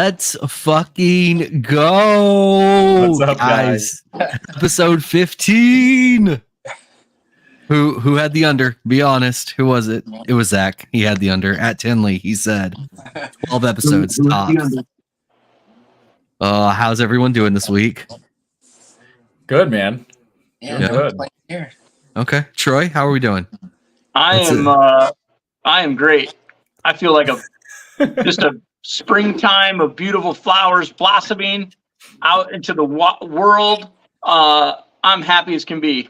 Let's fucking go. What's up, guys? Episode 15. Who had the under? Be honest. Who was it? It was Zach. He had the under at Tinley. He said 12 episodes tops. How's everyone doing this week? Good, man. Yeah, good. Here. Okay. Troy, how are we doing? I am great. I feel like just a springtime of beautiful flowers blossoming out into the world. I'm happy as can be.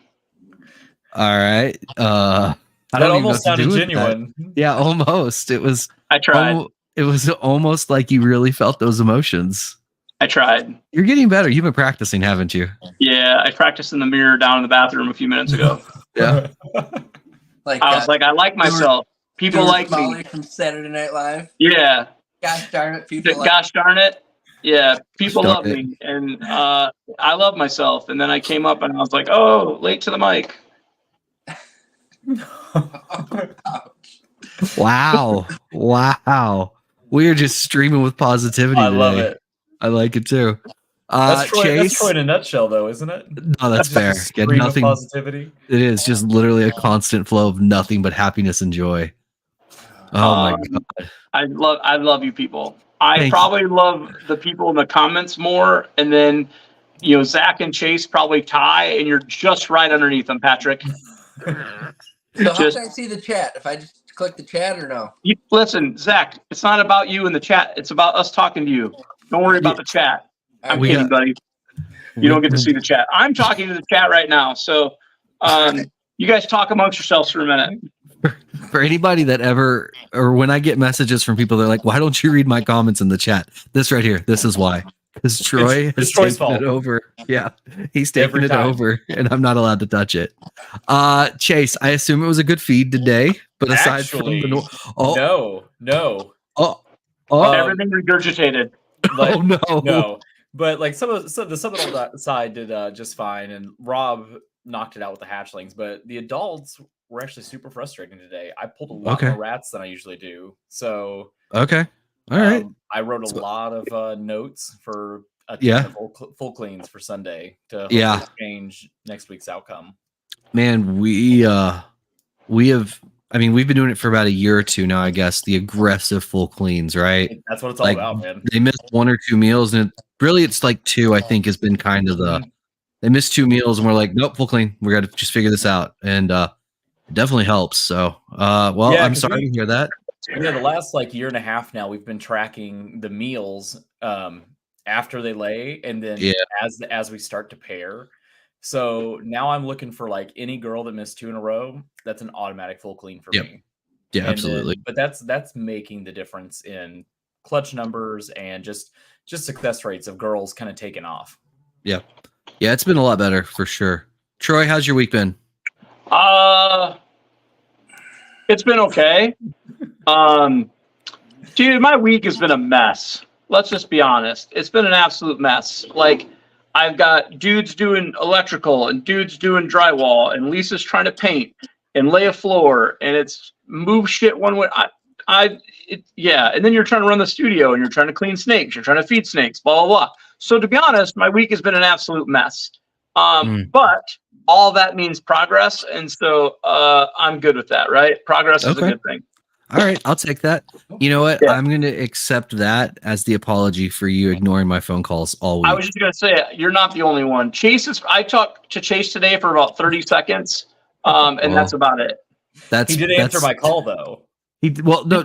All right. I That don't almost even know what to sounded do with genuine. that. Yeah, almost. It was. I tried. It was almost like you really felt those emotions. I tried. You're getting better. You've been practicing, haven't you? Yeah, I practiced in the mirror down in the bathroom a few minutes ago. Yeah. I was like, I like myself. People like me. From Saturday Night Live. Yeah. Gosh darn it, people. Gosh darn it. Yeah, people love me, and I love myself. And then I came up and I was like, oh, late to the mic. Wow. We are just streaming with positivity I today. love it. I like it too. That's Troy Chase. in a nutshell, though, isn't it? No, that's fair. Just a Yeah, stream of nothing. positivity. It is just literally a constant flow of nothing but happiness and joy. Oh my god. I love you people. I Thank probably love the people in the comments more, and then Zach and Chaise probably tie, and you're just right underneath them, Patrick. So how can I see the chat? If I just click the chat or no? Listen, Zach, it's not about you in the chat. It's about us talking to you. Don't worry about the chat. I'm kidding, buddy. You don't get to see the chat. I'm talking to the chat right now. So you guys talk amongst yourselves for a minute. For anybody that ever, or when I get messages from people, they're like, why don't you read my comments in the chat? This right here. This is why. Because Troy has taken it over. Yeah. He's taking it over, and I'm not allowed to touch it. Chaise, I assume it was a good feed today, but aside Actually, from the no. Everything regurgitated. Like, oh no. No. But like the seminal side did just fine, and Rob knocked it out with the hatchlings, but the adults were actually super frustrating today. I pulled a lot more rats than I usually do. So okay. All right. I wrote a lot of notes for full cleans for Sunday to hopefully change next week's outcome. Man, we've been doing it for about a year or two now, I guess, the aggressive full cleans, right? That's what it's all about, man. They missed 1 or 2 meals, and it's like 2, I think, has been kind of they missed 2 meals, and we're like, nope, full clean. We got to just figure this out. And it definitely helps. So, I'm sorry to hear that. Yeah, the last year and a half now, we've been tracking the meals after they lay, and then as we start to pair. So now I'm looking for any girl that missed 2 in a row. That's an automatic full clean for me. Yeah, absolutely. But that's making the difference in clutch numbers and just success rates of girls kind of taking off. Yeah, it's been a lot better for sure. Troy, how's your week been? It's been okay. Dude, my week has been a mess. Let's just be honest. It's been an absolute mess. I've got dudes doing electrical and dudes doing drywall, and Lisa's trying to paint and lay a floor, and it's move shit one way. And then you're trying to run the studio, and you're trying to clean snakes, you're trying to feed snakes, blah, blah, blah. So to be honest, my week has been an absolute mess. But all that means progress, and so I'm good with that, right? Progress is a good thing. All right, I'll take that. You know what? Yeah. I'm going to accept that as the apology for you ignoring my phone calls all week. I was just going to say, you're not the only one. I talked to Chaise today for about 30 seconds, and that's about it. He did answer my call, though.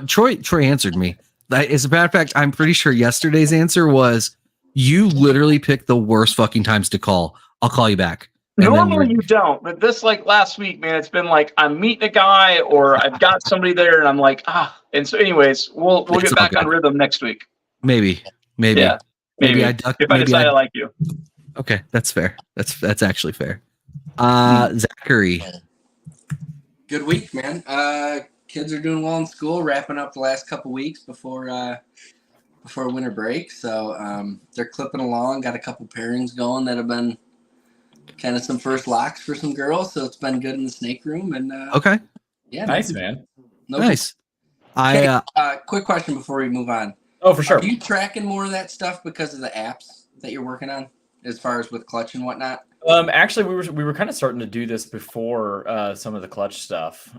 Troy answered me. As a matter of fact, I'm pretty sure yesterday's answer was, you literally picked the worst fucking times to call. I'll call you back. Normally you don't, but this last week, man, it's been I'm meeting a guy or I've got somebody there and I'm like, and so anyways, we'll get back on rhythm next week. Maybe. Yeah, maybe. I decide I like you. Okay, that's fair. That's actually fair. Zachary. Good week, man. Kids are doing well in school, wrapping up the last couple weeks before winter break. So they're clipping along, got a couple pairings going that have been kind of some first locks for some girls, so it's been good in the snake room. And nice, man. Nice. Quick question before we move on. Oh, for sure. Are you tracking more of that stuff because of the apps that you're working on, as far as with clutch and whatnot? Actually, we were kind of starting to do this before some of the clutch stuff,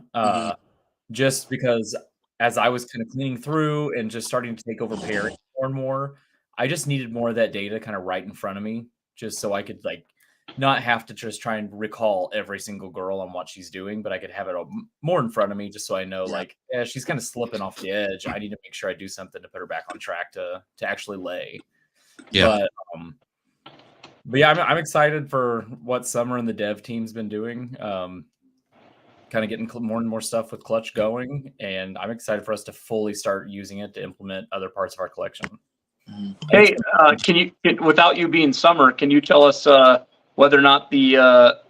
just because as I was kind of cleaning through and just starting to take over pairing more and more, I just needed more of that data kind of right in front of me, just so I could like not have to just try and recall every single girl on what she's doing, but I could have it more in front of me, just so I know, like, yeah, she's kind of slipping off the edge. I need to make sure I do something to put her back on track to actually lay. Yeah. But yeah, I'm excited for what Summer and the dev team's been doing. Kind of getting more and more stuff with Clutch going, and I'm excited for us to fully start using it to implement other parts of our collection. Hey, can you, without you being Summer, can you tell us whether or not the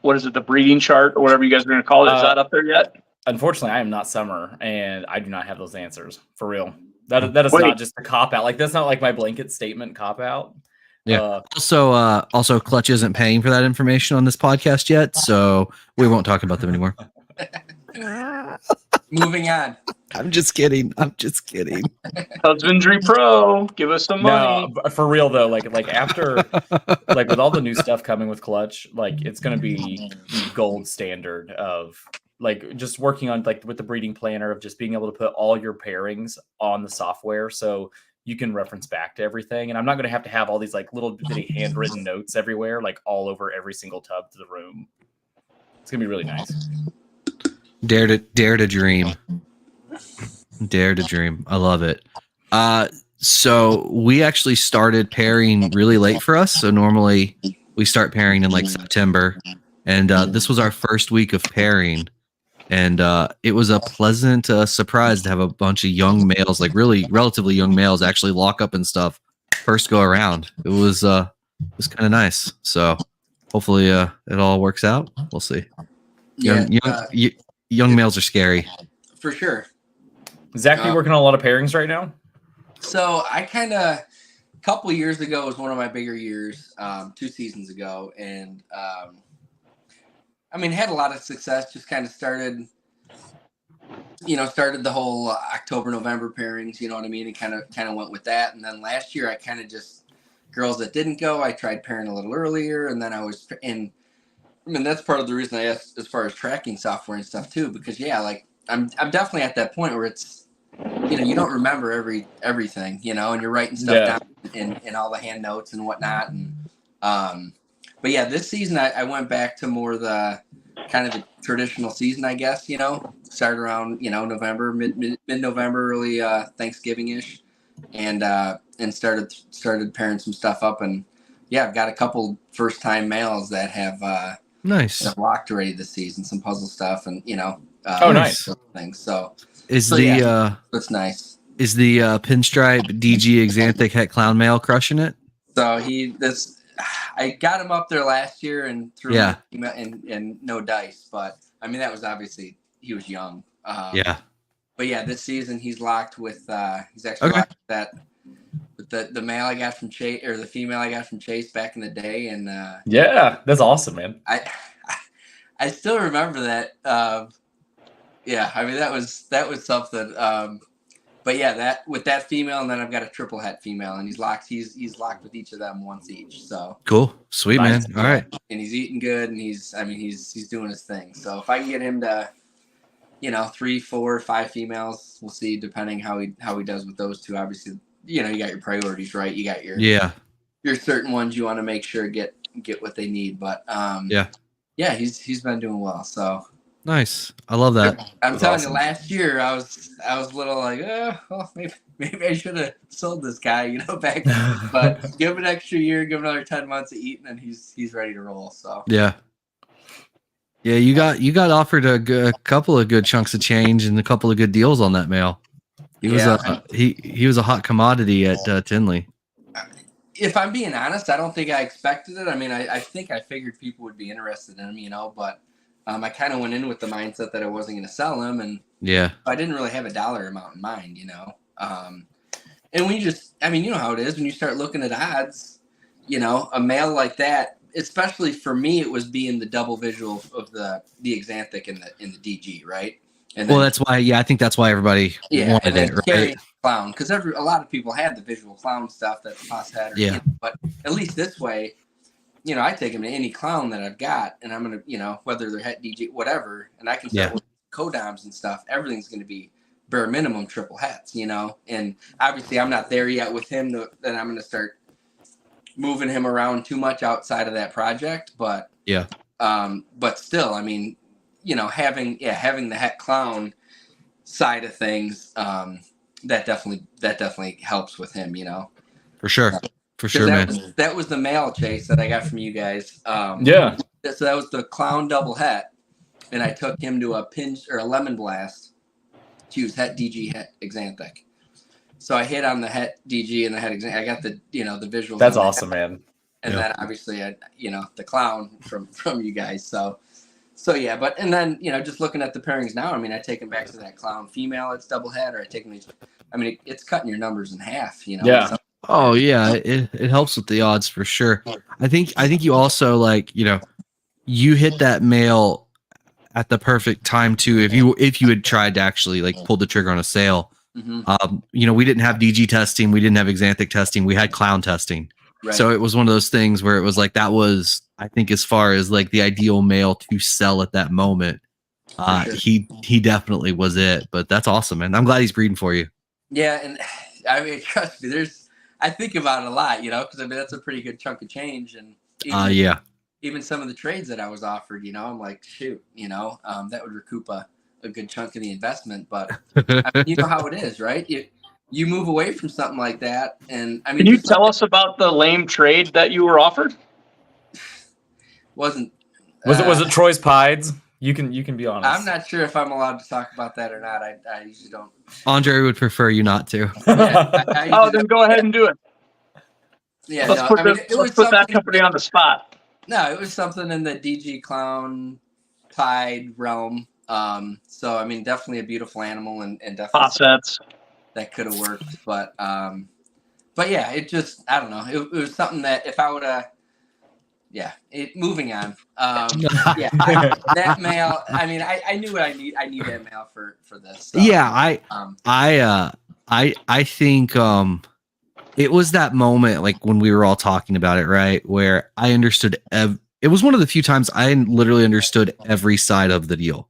what is it, the breeding chart or whatever you guys are going to call it, is that up there yet? Unfortunately, I am not Summer, and I do not have those answers for real. That is not just a cop out. Like, that's not like my blanket statement cop out. Yeah. Also, Clutch isn't paying for that information on this podcast yet, so we won't talk about them anymore. Moving on. I'm just kidding. Husbandry Pro, give us some money. No, for real though. Like after, like with all the new stuff coming with Clutch, like it's gonna be the gold standard of like just working on like with the breeding planner of just being able to put all your pairings on the software, so you can reference back to everything. And I'm not going to have all these like little bitty handwritten notes everywhere, like all over every single tub to the room. It's going to be really nice. Dare to dream. Dare to dream. I love it. So we actually started pairing really late for us. So normally we start pairing in like September, and this was our first week of pairing. And it was a pleasant surprise to have a bunch of young males, like really relatively young males, actually lock up and stuff first go around. It was kind of nice. So hopefully it all works out. We'll see. Young males are scary. For sure. Zach, are you working on a lot of pairings right now? So I kind of, a couple of years ago was one of my bigger years, 2 seasons ago. And I mean, had a lot of success, just kind of started the whole October, November pairings, you know what I mean? And kind of went with that. And then last year I kind of just, girls that didn't go, I tried pairing a little earlier. And then that's part of the reason I asked as far as tracking software and stuff too, because like I'm definitely at that point where it's, you don't remember everything, and you're writing stuff down in all the hand notes and whatnot. And, but yeah, this season I went back to more the kind of the traditional season, I guess, started around, November, mid-November, early Thanksgiving-ish, and started pairing some stuff up. And yeah, I've got a couple first-time males that have nice locked already this season, some puzzle stuff, and nice things. So that's nice. Is the Pinstripe DG Axanthic Het Clown male crushing it? So I got him up there last year and threw him and no dice, but I mean that was obviously he was young. But yeah, this season he's locked with he's actually locked with the male I got from Chaise, or the female I got from Chaise back in the day, and yeah, that's awesome, man. I still remember that. I mean that was something. But yeah, that with that female, and then I've got a triple het female, and he's locked. He's locked with each of them once each. So cool, sweet nice. Man. All right, and he's eating good, and he's doing his thing. So if I can get him to, 3, 4, 5 females, we'll see. Depending how he does with those two. Obviously, you got your priorities right. You got your certain ones you want to make sure get what they need. But he's been doing well. So. Nice. I love that. I'm telling you, last year I was a little like, maybe I should have sold this guy, back. But give him an extra year, give him another 10 months of eating, and he's ready to roll. So yeah. You got offered a couple of good chunks of change and a couple of good deals on that male. He was a hot commodity at Tinley. If I'm being honest, I don't think I expected it. I mean, I think I figured people would be interested in him, but. I kind of went in with the mindset that I wasn't going to sell him, and I didn't really have a dollar amount in mind, And when you how it is when you start looking at odds, a male like that, especially for me, it was being the double visual of the Axanthic in the DG, right? And then, that's why, I think that's why everybody wanted it, right? clown, because a lot of people had the visual clown stuff that Haas had. But at least this way, I take them to any clown that I've got, and I'm going to, whether they're het DJ, whatever, and I can start with codoms and stuff. Everything's going to be bare minimum triple hets, and obviously I'm not there yet with him. Then I'm going to start moving him around too much outside of that project. But but still, I mean, having the het clown side of things, that definitely helps with him, For sure. For sure, man. That was the male Chaise that I got from you guys. So that was the clown double het, and I took him to a lemon blast to use het DG het Axanthic. So I hit on the het DG and the het Axanthic. I got the the visuals. That's awesome, man. And then obviously the clown from you guys. So yeah, but and then just looking at the pairings now, I mean, I take him back to that clown female. It's double het, or I take him. I mean, it's cutting your numbers in half. Yeah. So, oh yeah, it helps with the odds for sure. I think you also you hit that male at the perfect time too. If you had tried to actually pull the trigger on a sale, we didn't have DG testing, we didn't have Axanthic testing, we had clown testing. Right. So it was one of those things where it was that was, I think, as far as the ideal male to sell at that moment. Sure. He definitely was it. But that's awesome, man. I'm glad he's breeding for you. Yeah, and I mean, trust me, I think about it a lot, because I mean that's a pretty good chunk of change, and even some of the trades that I was offered, I'm like, shoot, that would recoup a good chunk of the investment. But I mean, you know how it is, right? You move away from something like that, and I mean, can you tell us about the lame trade that you were offered? Was it Troy's Pides? You can be honest. I'm not sure if I'm allowed to talk about that or not. I usually don't. Andre would prefer you not to. Then go ahead and do it. Yeah, let's put that company on the spot. No, it was something in the DG clown Pied realm. So I mean, definitely a beautiful animal and definitely offsets that could have worked, but yeah, it just, I don't know. It was something that if I would have, moving on. That male, I mean, I knew what I need. I need that male for this. So, I think it was that moment, when we were all talking about it, right, where I understood. It was one of the few times I literally understood every side of the deal,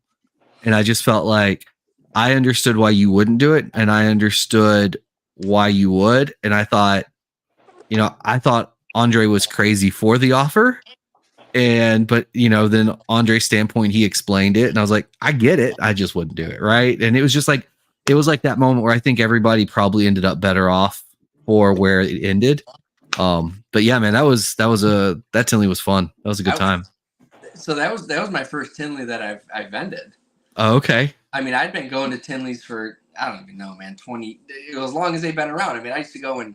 and I just felt like I understood why you wouldn't do it, and I understood why you would, and I thought Andre was crazy for the offer, but then Andre's standpoint, he explained it, and I was like, I get it, I just wouldn't do it, right? And it was just it was that moment where I think everybody probably ended up better off for where it ended. But yeah, man, that Tinley was fun. That was a good time. So that was my first Tinley that I've vended. Oh, okay. I mean, I'd been going to Tinleys for, I don't even know, man, as long as they've been around. I mean, I used to go when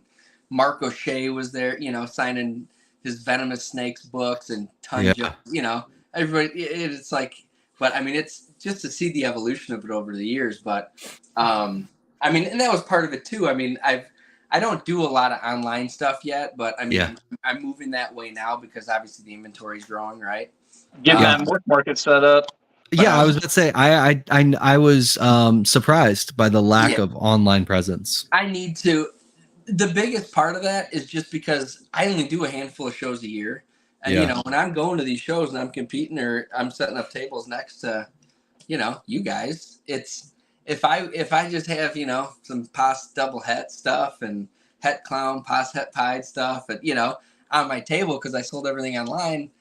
Mark O'Shea was there, signing his Venomous Snakes books and tons of, everybody, it's but I mean, it's just to see the evolution of it over the years. But, I mean, and that was part of it too. I mean, I don't do a lot of online stuff yet, but I mean, I'm moving that way now because obviously the inventory is growing, right? Get that market set up. Yeah, I was about to say I was surprised by the lack of online presence. I need to. The biggest part of that is just because I only do a handful of shows a year, and when I'm going to these shows and I'm competing or I'm setting up tables next to, you guys, it's if I just have some past double het stuff and het clown past het pied stuff, and on my table because I sold everything online.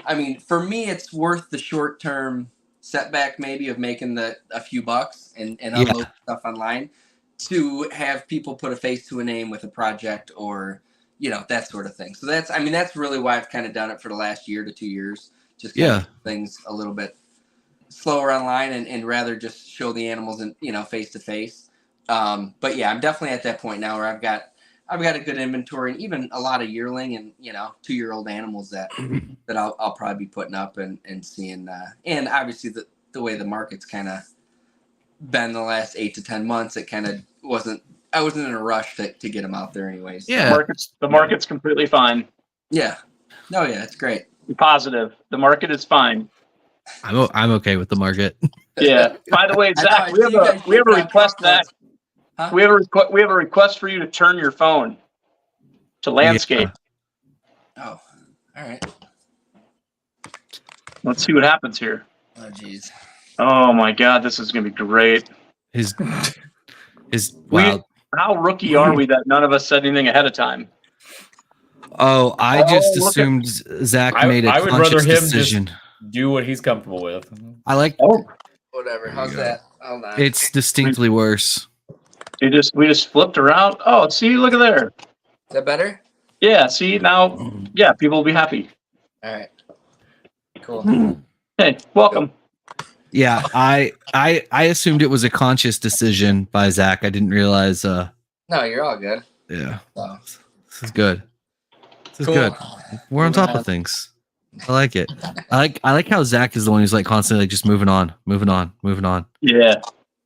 I mean, for me, it's worth the short term setback maybe of making a few bucks and unload stuff online to have people put a face to a name with a project or that sort of thing. So that's really why I've kind of done it for the last year to 2 years, just things a little bit slower online and rather just show the animals in face to face. But yeah, I'm definitely at that point now where I've got a good inventory and even a lot of yearling and 2-year-old animals that I'll probably be putting up and seeing. And obviously the way the market's kind of been the last 8 to 10 months, it kind of wasn't. I wasn't in a rush to get them out there anyways. So. Yeah, the market's completely fine. Yeah, no, yeah, it's great. Be positive. The market is fine. I'm okay with the market. Yeah. By the way, Zach, we have a request, Zach. Huh? We have a request for you to turn your phone to landscape. Yeah. Oh, all right. Let's see what happens here. Oh, geez. Oh my God, this is gonna be great. His wow. How rookie are we that none of us said anything ahead of time? Oh, I just look assumed Zach made a I would rather conscious him decision. just do what he's comfortable with. I like. Oh, Whatever. How's that? Hold on. It's distinctly worse. we just flipped around. Oh, see, look at there. Is that better? Yeah, see now. Yeah, people will be happy. All right. Cool. Hey, welcome. Yeah, I assumed it was a conscious decision by Zach. I didn't realize. No, you're all good. Yeah, So. this is good. This is Cool. good. We're on top of things. I like it. I like how Zach is the one who's like constantly like just moving on. Yeah.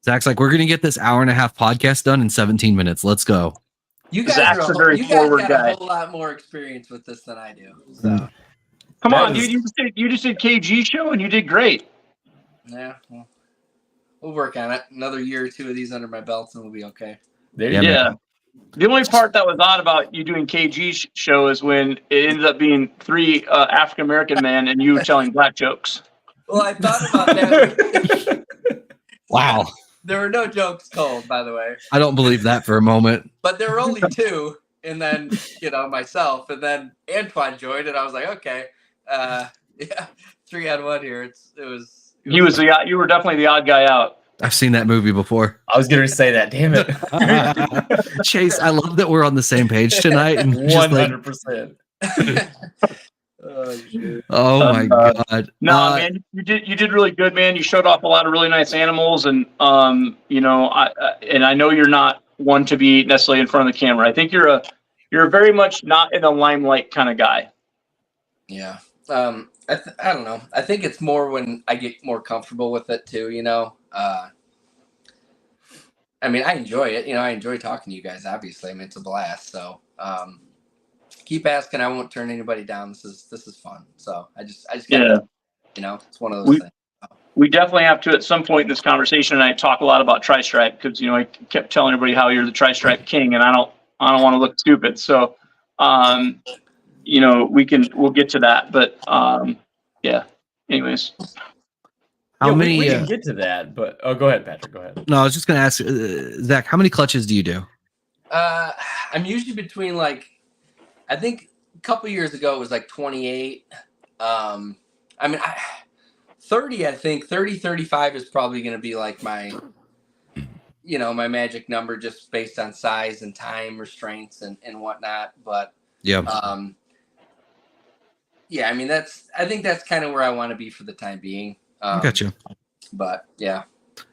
Zach's like, we're gonna get this hour-and-a-half podcast done in 17 minutes. Let's go. You guys Zach's are a very you guys forward got guy. a whole lot more experience with this than I do. So Come That on, is- dude. You just did KG show and you did great. yeah, well, we'll work on it. Another year or two of these under my belts, and we'll be okay. There Yeah, you go. Yeah. The only part that was odd about you doing KG show is when it ended up being 3 African American men and you telling black jokes. Well, I thought about that. Wow. There were no jokes told, by the way, I don't believe that for a moment. but there were only 2, and then myself, and then Antoine joined, and I was like, okay, yeah, 3 on 1 here. It was. You were definitely the odd guy out. I've seen that movie before. I was going to say that. Damn it. Chase, I love that we're on the same page tonight. And just like, 100%. Oh, shit. oh my God. No, man, you did really good, man. You showed off a lot of really nice animals, and I know you're not one to be necessarily in front of the camera. I think you're very much not in the limelight kind of guy. Yeah. I don't know. I think it's more when I get more comfortable with it too, I mean, I enjoy it. I enjoy talking to you guys, obviously. I mean, it's a blast. So, keep asking. I won't turn anybody down. This is fun. So I just gotta, it's one of those things. We definitely have to, at some point in this conversation, and I talk a lot about Tri-Stripe because, I kept telling everybody how you're the Tri-Stripe king, and I don't want to look stupid. So, we'll get to that, but, yeah, anyways. How many? We can get to that, but go ahead, Patrick. Go ahead. No, I was just going to ask Zach, how many clutches do you do? I'm usually between I think a couple years ago it was 28. I mean, 30, I think 30, 35 is probably going to be my, my magic number just based on size and time restraints and whatnot. But yeah, yeah, I mean, I think that's kind of where I want to be for the time being. I got you. But yeah.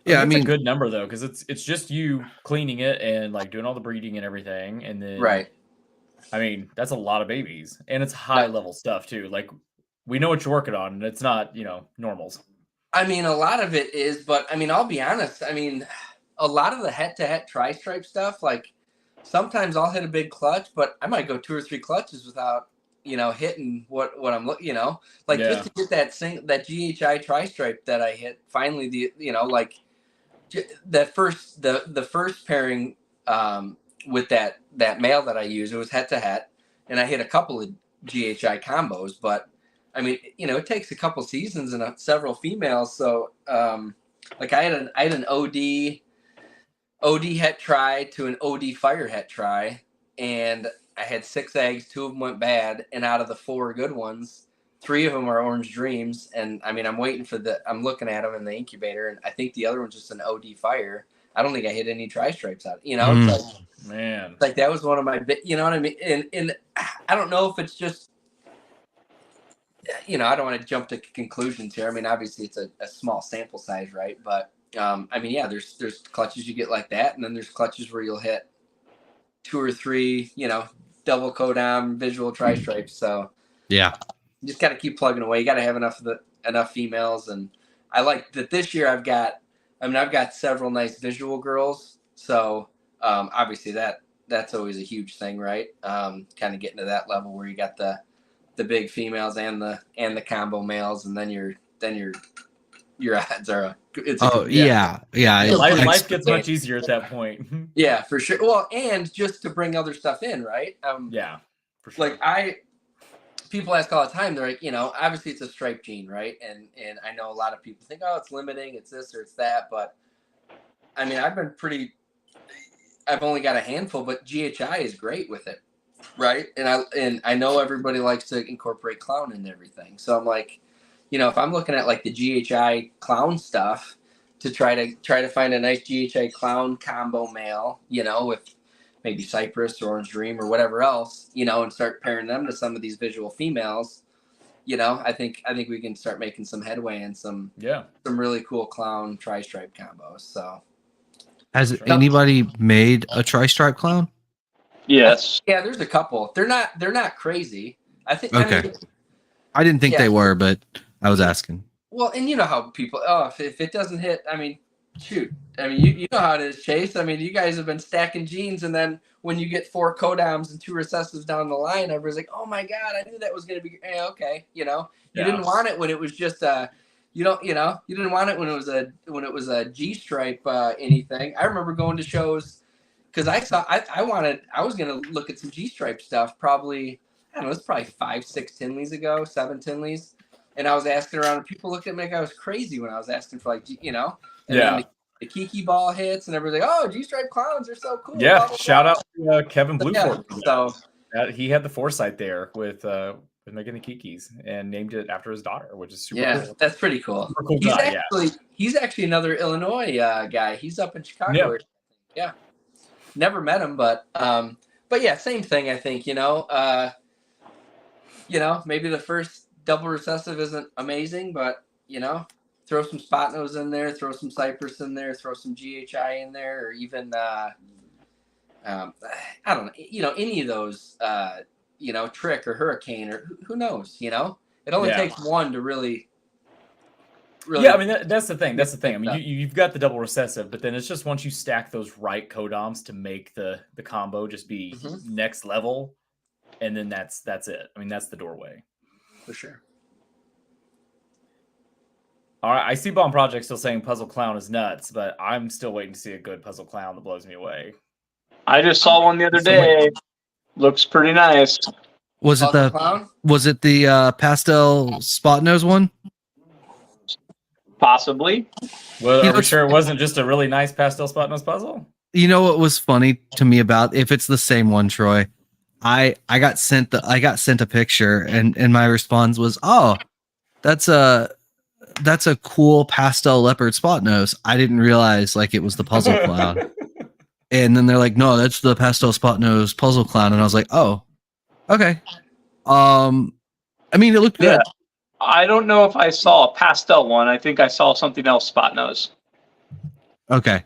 Yeah, I mean, it's a good number though, because it's just you cleaning it and doing all the breeding and everything, and then Right. I mean, that's a lot of babies, and it's high level stuff too. We know what you're working on, and it's not normals. I mean, a lot of it is, but I mean, I'll be honest. I mean, a lot of the head-to-head tri-stripe stuff, sometimes I'll hit a big clutch, but I might go 2 or 3 clutches without hitting what I'm looking, just to get that GHI tri-stripe that I hit finally, the first pairing with that male that I used, it was head to head, and I hit a couple of GHI combos, but I mean, it takes a couple seasons and several females. So I had an OD het try to an OD fire het try, and I had 6 eggs, 2 of them went bad, and out of the 4 good ones, 3 of them are orange dreams. And I mean, I'm looking at them in the incubator, and I think the other one's just an OD fire. I don't think I hit any tri-stripes out. It's man, that was one of my, you know what I mean? And I don't know if it's just, I don't want to jump to conclusions here. I mean, obviously it's a small sample size, right? But I mean, yeah, there's clutches you get like that, and then there's clutches where you'll hit 2 or 3, double codon visual tri-stripes. So yeah, you just got to keep plugging away. You got to have enough females, and I like that this year I've got several nice visual girls. So obviously that's always a huge thing, right? Kind of getting to that level where you got the big females and the combo males, and then your odds are a Yeah. Life gets much easier at that point. Yeah, for sure. Well, and just to bring other stuff in, right? Yeah, for sure. Like people ask all the time, they're like, obviously it's a stripe gene, right? And I know a lot of people think, oh, it's limiting, it's this or it's that, but I mean, I've only got a handful, but GHI is great with it, right? And I know everybody likes to incorporate clown into everything, so I'm like, if I'm looking at like the GHI clown stuff to try to find a nice GHI clown combo male, with maybe Cypress or Orange Dream or whatever else, and start pairing them to some of these visual females, I think we can start making some headway and some really cool clown tri-stripe combos. So has anybody made a tri-stripe clown? Yes. Yeah, there's a couple. They're not crazy. I think. Okay. I didn't think they were, but I was asking. Well, and you know how people. Oh, if it doesn't hit, I mean, shoot. I mean, you know how it is, Chaise. I mean, you guys have been stacking genes, and then when you get 4 codoms and 2 recessives down the line, everybody's like, "Oh my god, I knew that was going to be okay." You didn't want it when it was just you didn't want it when it was a G stripe anything. I remember going to shows because I was going to look at some G stripe stuff probably. I don't know, it's probably 5-6 Tinleys ago, 7 Tinleys, and I was asking around, and people looked at me like I was crazy when I was asking for then the Kiki ball hits, and everybody's like, "Oh, G-stripe clowns are so cool." Yeah, blah, blah, shout blah. out to Kevin Blueford. So he had the foresight there with making the Kikis and named it after his daughter, which is super cool. That's pretty cool. Super cool He's actually another Illinois guy. He's up in Chicago. Yeah. Never met him, but yeah, same thing. I think maybe the first double recessive isn't amazing, but throw some spot nose in there, throw some Cypress in there, throw some GHI in there, or even I don't know, any of those, Trick or Hurricane or who knows, it only takes one to really. Yeah, I mean that's the thing. I mean, you've got the double recessive, but then it's just once you stack those right codoms to make the combo just be next level, and then that's it. I mean, that's the doorway for sure. All right, I see Bomb Project still saying Puzzle Clown is nuts, but I'm still waiting to see a good Puzzle Clown that blows me away. I just saw one the other day. Looks pretty nice. Was it the pastel spot nose one? Possibly. Well, are we sure it wasn't just a really nice pastel spot nose puzzle? You know what was funny to me about if it's the same one, Troy? I got sent a picture and my response was, "Oh, that's a cool pastel leopard spot nose." I didn't realize it was the puzzle clown. And then they're like, "No, that's the pastel spot nose puzzle clown." And I was like, "Oh, okay." I mean, it looked good. I don't know if I saw a pastel one. I think I saw something else spot nose. Okay.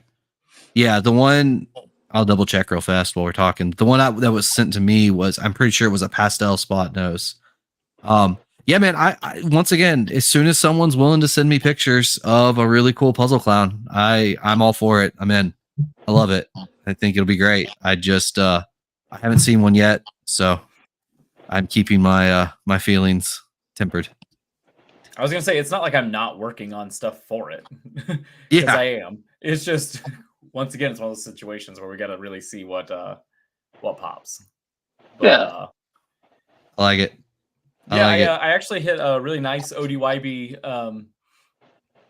Yeah, the one I'll double check real fast while we're talking. The one that was sent to me was, I'm pretty sure it was a pastel spot nose. Yeah, man. I once again, as soon as someone's willing to send me pictures of a really cool puzzle clown, I'm all for it. I'm in. I love it. I think it'll be great. I just I haven't seen one yet, so I'm keeping my my feelings tempered. I was gonna say it's not like I'm not working on stuff for it. Yeah, I am. It's just once again, it's one of those situations where we got to really see what pops. But, I like it. I actually hit a really nice ODYB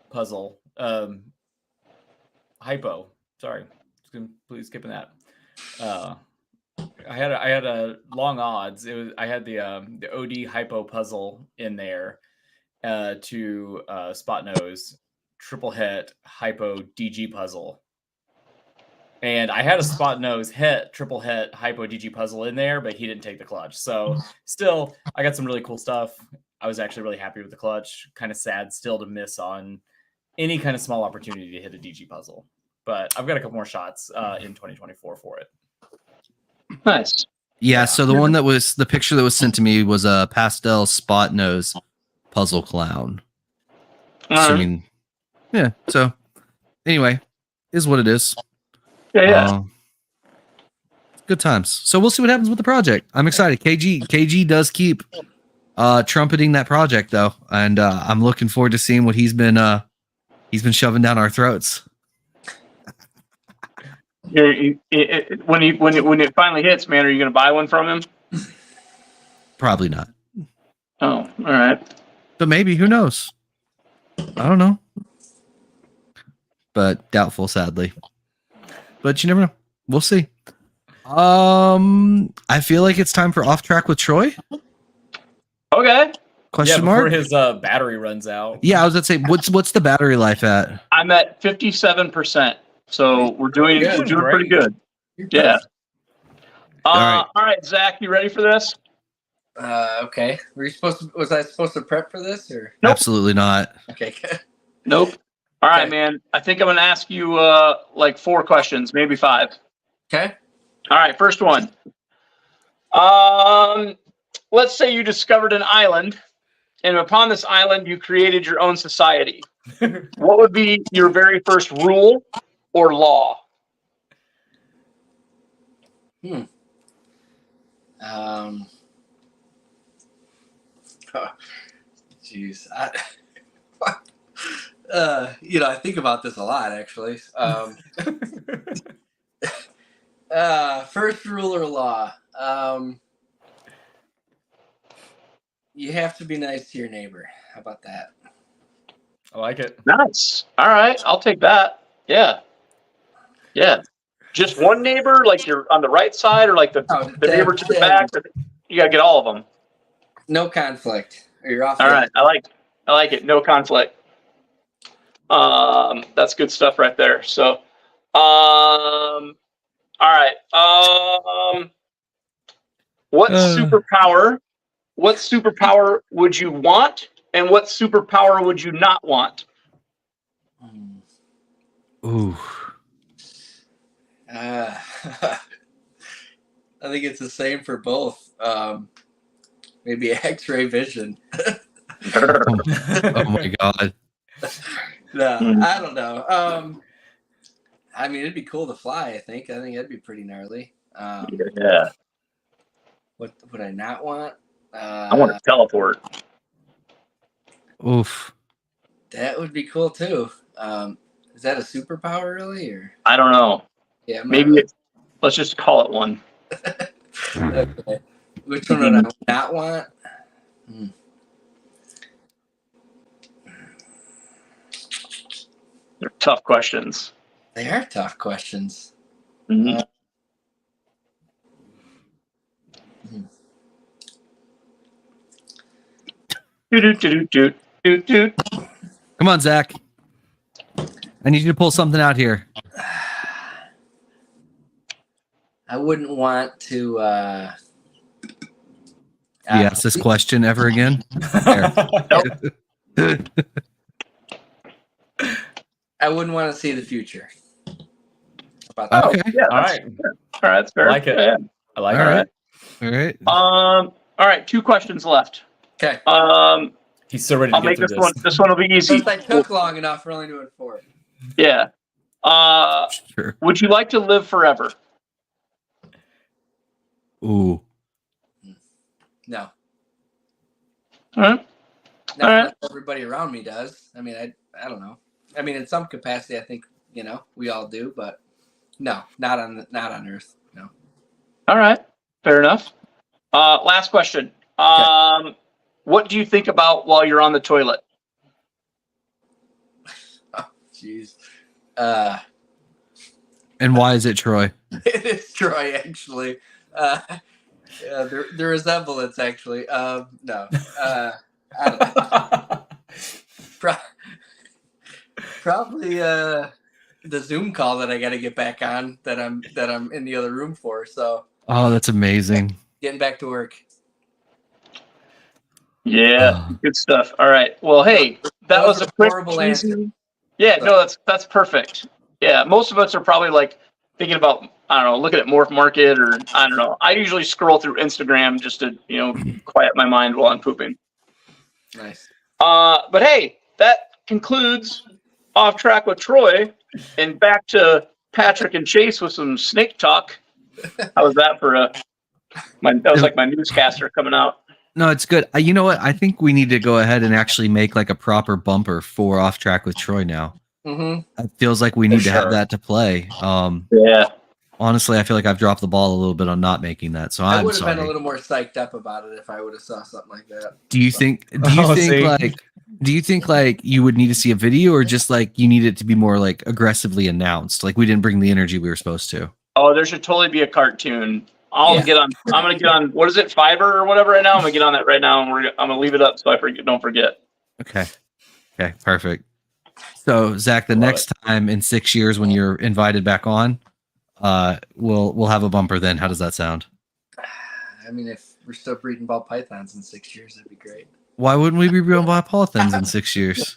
puzzle. Hypo. Sorry, please skipping that. I had a long odds. I had the OD hypo puzzle in there to spot nose triple hit hypo DG puzzle. And I had a spot nose hit, triple hit, hypo DG puzzle in there, but he didn't take the clutch. So still, I got some really cool stuff. I was actually really happy with the clutch. Kind of sad still to miss on any kind of small opportunity to hit a DG puzzle. But I've got a couple more shots in 2024 for it. Nice. Yeah, so the picture that was sent to me was a pastel spot nose puzzle clown. So, I mean, yeah. So anyway, is what it is. Yeah. Good times. So we'll see what happens with the project. I'm excited. KG does keep trumpeting that project though, and I'm looking forward to seeing what he's been He's been shoving down our throats. When it finally hits, man, are you going to buy one from him? Probably not. Oh, all right. But maybe, who knows? I don't know. But doubtful, sadly. But you never know. We'll see. I feel like it's time for Off Track with Troy. Okay. Question mark? Before his battery runs out. Yeah, I was going to say, what's the battery life at? I'm at 57%. So we're doing pretty good. Yeah. All right, Zach, you ready for this? Okay. Was I supposed to prep for this or? Nope. Absolutely not. Okay, good. Nope. All right, Okay. man. I think I'm going to ask you like 4 questions, maybe 5. Okay. All right, first one. Let's say you discovered an island, and upon this island, you created your own society. What would be your very first rule or law? Jeez. I think about this a lot, actually. First rule or law. You have to be nice to your neighbor. How about that? I like it. Nice. All right, I'll take that. Yeah. Yeah. Just one neighbor, like you're on the right side, or like the neighbor to the back? You got to get all of them. No conflict. Or you're off. All right. I like it. No conflict. That's good stuff right there. So, all right. What superpower would you want, and what superpower would you not want? Ooh. I think it's the same for both. Maybe X-ray vision. Oh my God. No, I don't know. I mean, it'd be cool to fly. I think that'd be pretty gnarly. Yeah. What would I not want? I want to teleport. Oof. That would be cool too. Is that a superpower really, or? I don't know. Yeah, maybe let's just call it one. Okay. Which one would I not want? They're tough questions. They are tough questions. Mm-hmm. Come on, Zach. I need you to pull something out here. I wouldn't want to. You ask this question ever again? I wouldn't want to see the future. How about that? Okay. Yeah, All right. All right, that's fair. I like it. Yeah. I like All it. right. All right. All right, 2 questions left. Okay. He's so ready to I'll get make through this one. This one will be easy. Since I took long enough, we're only doing 4. Yeah. Sure. Would you like to live forever? Ooh. No. All right. Not All right. like everybody around me does. I mean, I don't know. I mean, in some capacity, I think we all do, but no, not on Earth. No. All right. Fair enough. Last question. Okay. What do you think about while you're on the toilet? Oh, jeez. And why is it Troy? It is Troy, actually. Yeah, the resemblance, actually. No. I don't know. Probably the Zoom call that I got to get back on that I'm in the other room for. So. Oh, that's amazing. Getting back to work. Yeah, good stuff. All right. Well, hey, that was a quick, horrible easy answer. Yeah, no, that's perfect. Yeah, most of us are probably like thinking about, I don't know, looking at Morph Market, or I don't know. I usually scroll through Instagram just to, quiet my mind while I'm pooping. Nice. But hey, that concludes Off Track with Troy, and back to Patrick and Chaise with some snake talk. How was that for that was like my newscaster coming out. No, it's good. You know what? I think we need to go ahead and actually make like a proper bumper for Off Track with Troy now. It feels like we need to have that to play. Yeah. Honestly, I feel like I've dropped the ball a little bit on not making that. So I I'm would have sorry. been a little more psyched up about it if I would have saw something like that. Do you think like you would need to see a video, or just like you need it to be more like aggressively announced? Like we didn't bring the energy we were supposed to. Oh, there should totally be a cartoon. I'm gonna get on what is it, Fiverr or whatever right now? I'm gonna get on that right now, and I'm gonna leave it up so I don't forget. Okay, perfect. So Zach, the next time in 6 years when you're invited back on, we'll have a bumper then. How does that sound? I mean, if we're still breeding ball pythons in 6 years, that'd be great. Why wouldn't we be breeding ball pythons in 6 years?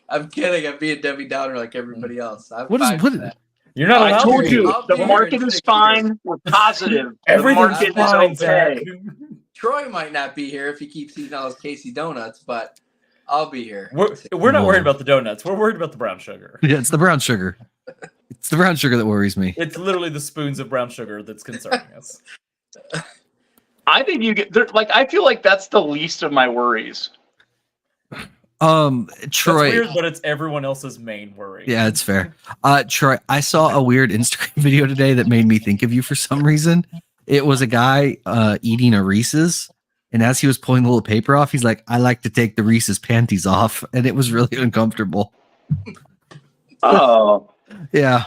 I'm kidding. I'm being Debbie Downer like everybody else. You're not allowed I told to. you, the market is fine. We're positive. Everything's fine, okay. Troy might not be here if he keeps eating all his Casey donuts, but I'll be here. We're not worried about the donuts. We're worried about the brown sugar. Yeah, it's the brown sugar. It's the brown sugar that worries me. It's literally the spoons of brown sugar that's concerning us. I think you get there. Like, I feel like that's the least of my worries. Troy, that's weird, but it's everyone else's main worry. Yeah, it's fair. Troy, I saw a weird Instagram video today that made me think of you for some reason. It was a guy eating a Reese's, and as he was pulling the little paper off, he's like, "I like to take the Reese's panties off," and it was really uncomfortable. Oh, yeah.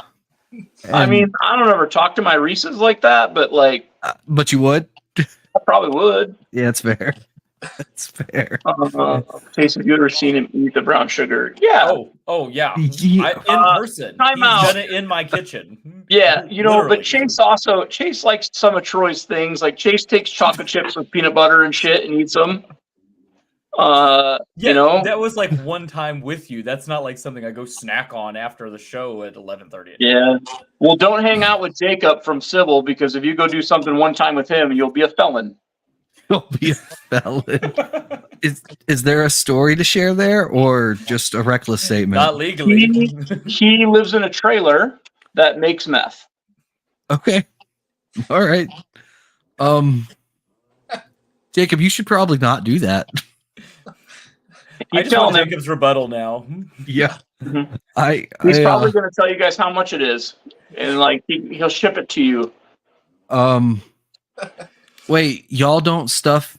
I mean, I don't ever talk to my Reese's like that, but like, but you would. I probably would. Yeah, it's fair. It's fair. Chase, have you ever seen him eat the brown sugar? Yeah. Oh yeah. Yeah. In person. Time out. He's done it in my kitchen. Yeah, you know, Literally. but Chase likes some of Troy's things. Like Chase takes chocolate chips with peanut butter and shit and eats them. You know, that was like one time with you. That's not like something I go snack on after the show at 11:30. Yeah. Well, don't hang out with Jacob from Civil, because if you go do something one time with him, you'll be a felon. You'll be a felon. Is there a story to share there, or just a reckless statement? Not legally. He lives in a trailer that makes meth. Okay. All right. Jacob, you should probably not do that. I just want Jacob's rebuttal now. Yeah. Mm-hmm. He's probably going to tell you guys how much it is, and like he'll ship it to you. Wait, y'all don't stuff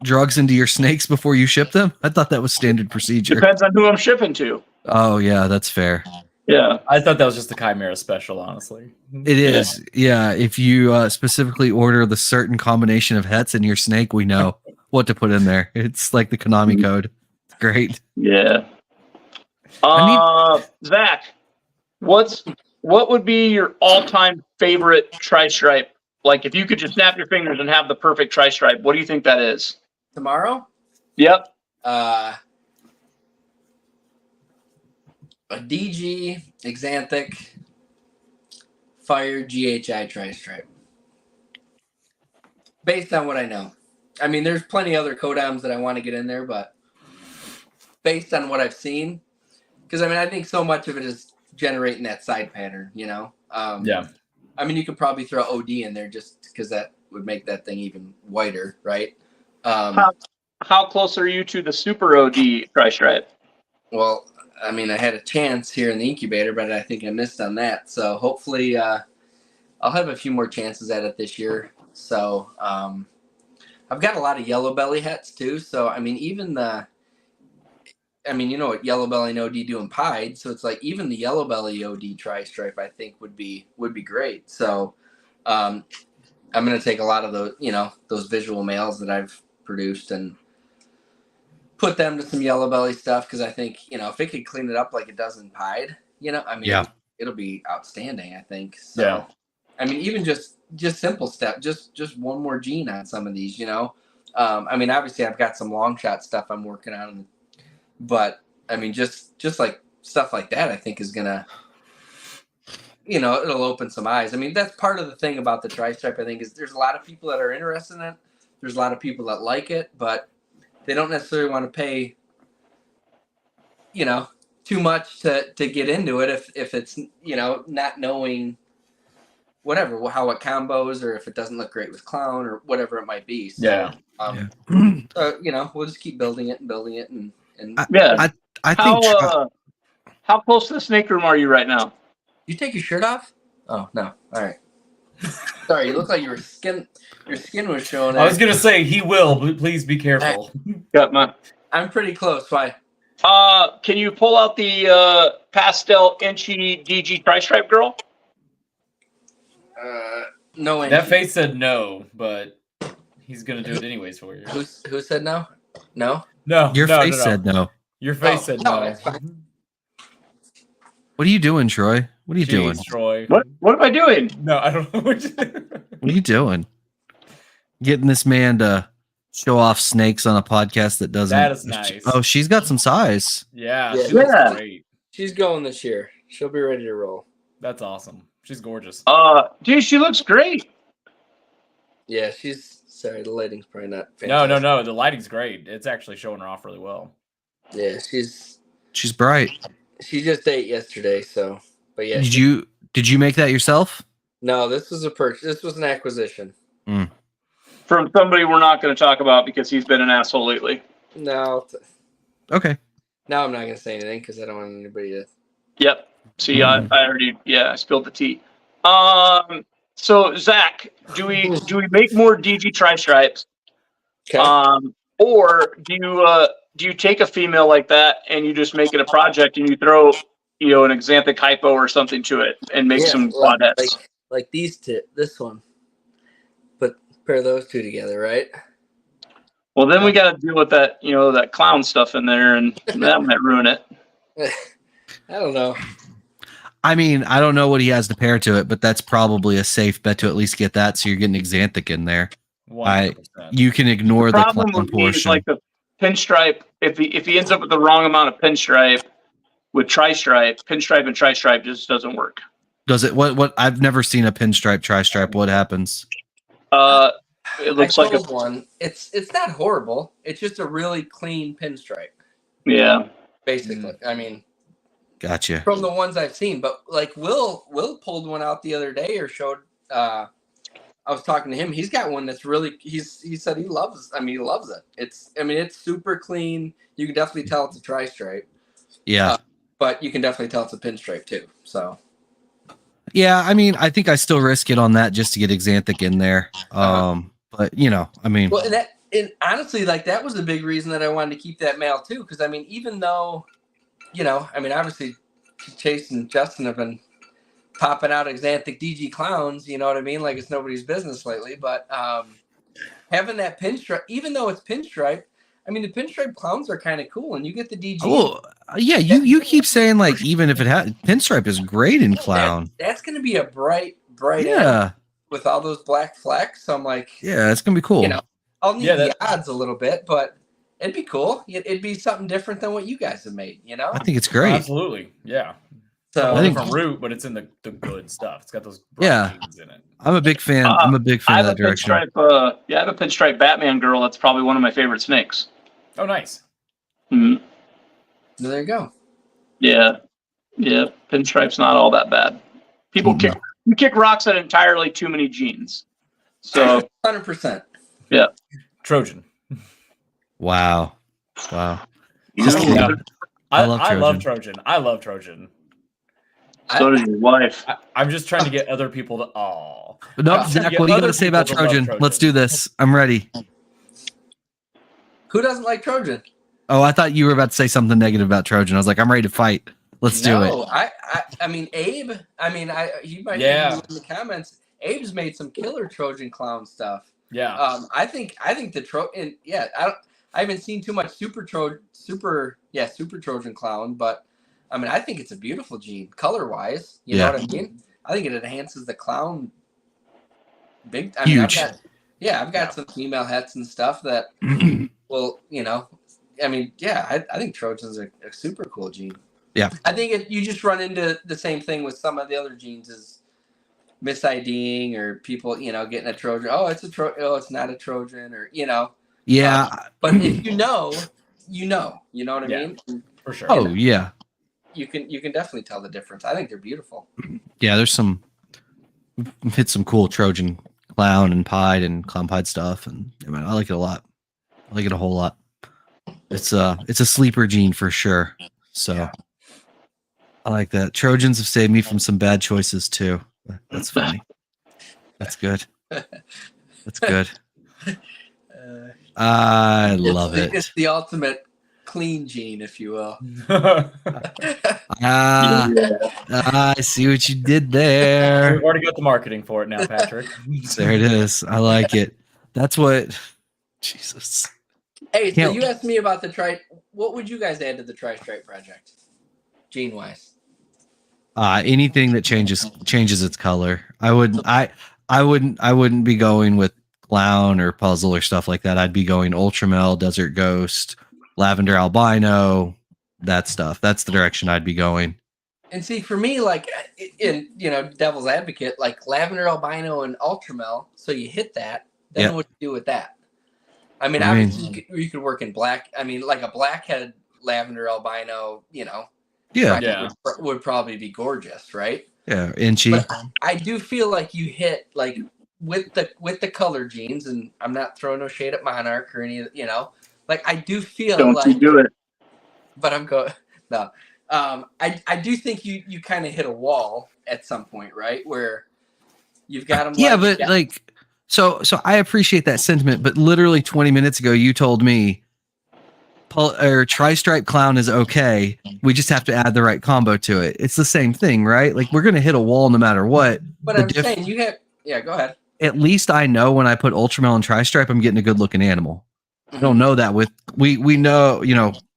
drugs into your snakes before you ship them? I thought that was standard procedure. Depends on who I'm shipping to. Oh yeah, that's fair. Yeah, I thought that was just a Chimera special, honestly. It is. Yeah, if you specifically order the certain combination of hets in your snake, we know what to put in there. It's like the Konami code. Great. Yeah. Zach, what would be your all-time favorite tri-stripe? Like, if you could just snap your fingers and have the perfect tri-stripe, what do you think that is? Tomorrow? Yep. A DG, Axanthic, Fire, GHI tri-stripe. Based on what I know. I mean, there's plenty of other codoms that I want to get in there, but based on what I've seen, because I mean, I think so much of it is generating that side pattern, you know? Yeah. I mean, you could probably throw OD in there just because that would make that thing even whiter, right? How close are you to the Super OD tri-stripe? Well, I mean, I had a chance here in the incubator, but I think I missed on that. So hopefully I'll have a few more chances at it this year. So I've got a lot of yellow belly hets too. So, I mean, you know what yellow belly and OD do in pied. So it's like even the yellow belly OD tri-stripe, I think would be great. So I'm going to take a lot of those, you know, those visual males that I've produced and put them to some yellow belly stuff. Cause I think, you know, if it could clean it up like it does in pied, you know, I mean, it'll be outstanding, I think. So, yeah. I mean, even just simple step, just one more gene on some of these, you know? I mean, obviously I've got some long shot stuff I'm working on, but I mean, just like stuff like that, I think is gonna, you know, it'll open some eyes. I mean, that's part of the thing about the tri-stripe, I think, is there's a lot of people that are interested in it. There's a lot of people that like it, but they don't necessarily want to pay, you know, too much to get into it if it's, you know, not knowing whatever, how it combos, or if it doesn't look great with clown or whatever it might be. So, you know, we'll just keep building it and yeah. I think How close to the snake room are you right now? You take your shirt off? Oh no! All right. Sorry, you look like your skin was showing. I was gonna say he will, but please be careful. Got my. I'm pretty close. Why? Can you pull out the inchy DG tri-stripe girl? No. That face said no, but he's gonna do it anyways for you. Who said no? No. No. Your face said no. Your face said no. That's fine. What are you doing, Troy? What are you doing? Troy. What am I doing? No, I don't know what you're doing. What are you doing? Getting this man to show off snakes on a podcast that doesn't. That is nice. Oh, she's got some size. Yeah, Yeah. she looks great. She's going this year. She'll be ready to roll. That's awesome. She's gorgeous. Dude, she looks great. Yeah, she's sorry. The lighting's probably not. Fantastic. No. The lighting's great. It's actually showing her off really well. Yeah, she's bright. She just ate yesterday, so. But yeah. Did you make that yourself? No, this was a purchase. This was an acquisition. From somebody we're not going to talk about because he's been an asshole lately. No. Okay. Now I'm not going to say anything because I don't want anybody to. Yep. See, I already, I spilled the tea. So Zach, do we make more DG tri-stripes? Okay. Or do you take a female like that and you just make it a project and you throw, an Axanthic hypo or something to it and make some quad heads? Like these two, this one. Pair those two together, right? Well, then we got to deal with that, that clown stuff in there, and that might ruin it. I don't know. I mean, I don't know what he has to pair to it, but that's probably a safe bet to at least get that. So you're getting Axanthic in there. 100%. You can ignore the problem clown with me is portion. like the pinstripe. If he ends up with the wrong amount of pinstripe with tri-stripe, pinstripe and tri-stripe just doesn't work. Does it? What? I've never seen a pinstripe tri-stripe. What happens? It looks like a one. It's not horrible. It's just a really clean pinstripe. Yeah. Basically, I mean, Gotcha. from the ones I've seen, but like Will pulled one out the other day or showed. I was talking to him. He's got one that's really. He said he loves. I mean, he loves it. It's super clean. You can definitely tell it's a tri-stripe. Yeah. But you can definitely tell it's a pinstripe too. So. Yeah, I mean, I think I still risk it on that just to get Axanthic in there. But I mean, well, and honestly, like that was the big reason that I wanted to keep that male too, because I mean, even though, obviously, Chaise and Justin have been popping out Axanthic DG Clowns, you know what I mean? Like it's nobody's business lately, but having that pinstripe, even though it's pinstripe, I mean, the pinstripe clowns are kind of cool, and you get the DG. Oh, yeah, you keep saying like even if it had pinstripe is great in clown. That's going to be a bright Yeah. with all those black flecks. So I'm like, Yeah, it's gonna be cool. I'll need the odds a little bit, but it'd be cool. It'd be something different than what you guys have made. I think it's great. Absolutely, yeah. So I think from root, but it's in the good stuff. It's got those bright genes in it. I'm a big fan. I'm a big fan of that direction. I have a pinstripe Batman girl. That's probably one of my favorite snakes. Oh, nice. Mm-hmm. There you go. Yeah. Pinstripe's not all that bad. People kick rocks at entirely too many genes. So 100%. Yeah. Trojan. Wow. Just kidding. I love Trojan. I love Trojan. So does your wife. I'm just trying to get other people to. Oh. No, Zach, what do you got to say about Trojan? Let's do this. I'm ready. Who doesn't like Trojan? Oh, I thought you were about to say something negative about Trojan. I was like, I'm ready to fight. Let's do it. I mean, Abe. I mean, you might be in the comments. Abe's made some killer Trojan clown stuff. Yeah. I think the Trojan. Yeah, I haven't seen too much super Trojan clown, but I mean, I think it's a beautiful gene, color wise. You know what I mean? I think it enhances the clown. Huge. I've got some female hets and stuff that. Well, I mean, I think Trojan's a super cool gene. Yeah. I think you just run into the same thing with some of the other genes is mis-IDing or people, getting a Trojan. Oh, it's it's not a Trojan or, Yeah. But if you know what I mean? For sure. Oh, yeah. You can definitely tell the difference. I think they're beautiful. Yeah, we've hit some cool Trojan clown and pied and clown pied stuff. And I like it a lot. I like it a whole lot. It's a sleeper gene for sure. So I like that. Trojans have saved me from some bad choices too. That's funny. That's good. That's good. I love it. It's the ultimate clean gene, if you will. I see what you did there. We've already got the marketing for it now, Patrick. There it is. I like it. That's what. Jesus. Hey, so you asked me about the what would you guys add to the Tri-Stripe project, gene wise? Anything that changes its color. I wouldn't be going with clown or puzzle or stuff like that. I'd be going ultramel, desert ghost, lavender albino, that stuff. That's the direction I'd be going. And see, for me, like in devil's advocate, like lavender albino and ultramel. So you hit that, then what do you do with that? I mean, obviously you could work in black. I mean, like a blackhead lavender albino, would probably be gorgeous, right? Yeah, inchy. But I do feel like you hit like with the color genes, and I'm not throwing no shade at Monarch or any, like I do feel Don't you do it. But I'm going no. I do think you kind of hit a wall at some point, right? Where you've got them. So I appreciate that sentiment, but literally 20 minutes ago, you told me Tri-Stripe Clown is okay. We just have to add the right combo to it. It's the same thing, right? Like we're going to hit a wall no matter what. But I'm saying you have, go ahead. At least I know when I put Ultramel and Tri-Stripe, I'm getting a good looking animal. I don't know that with, we know,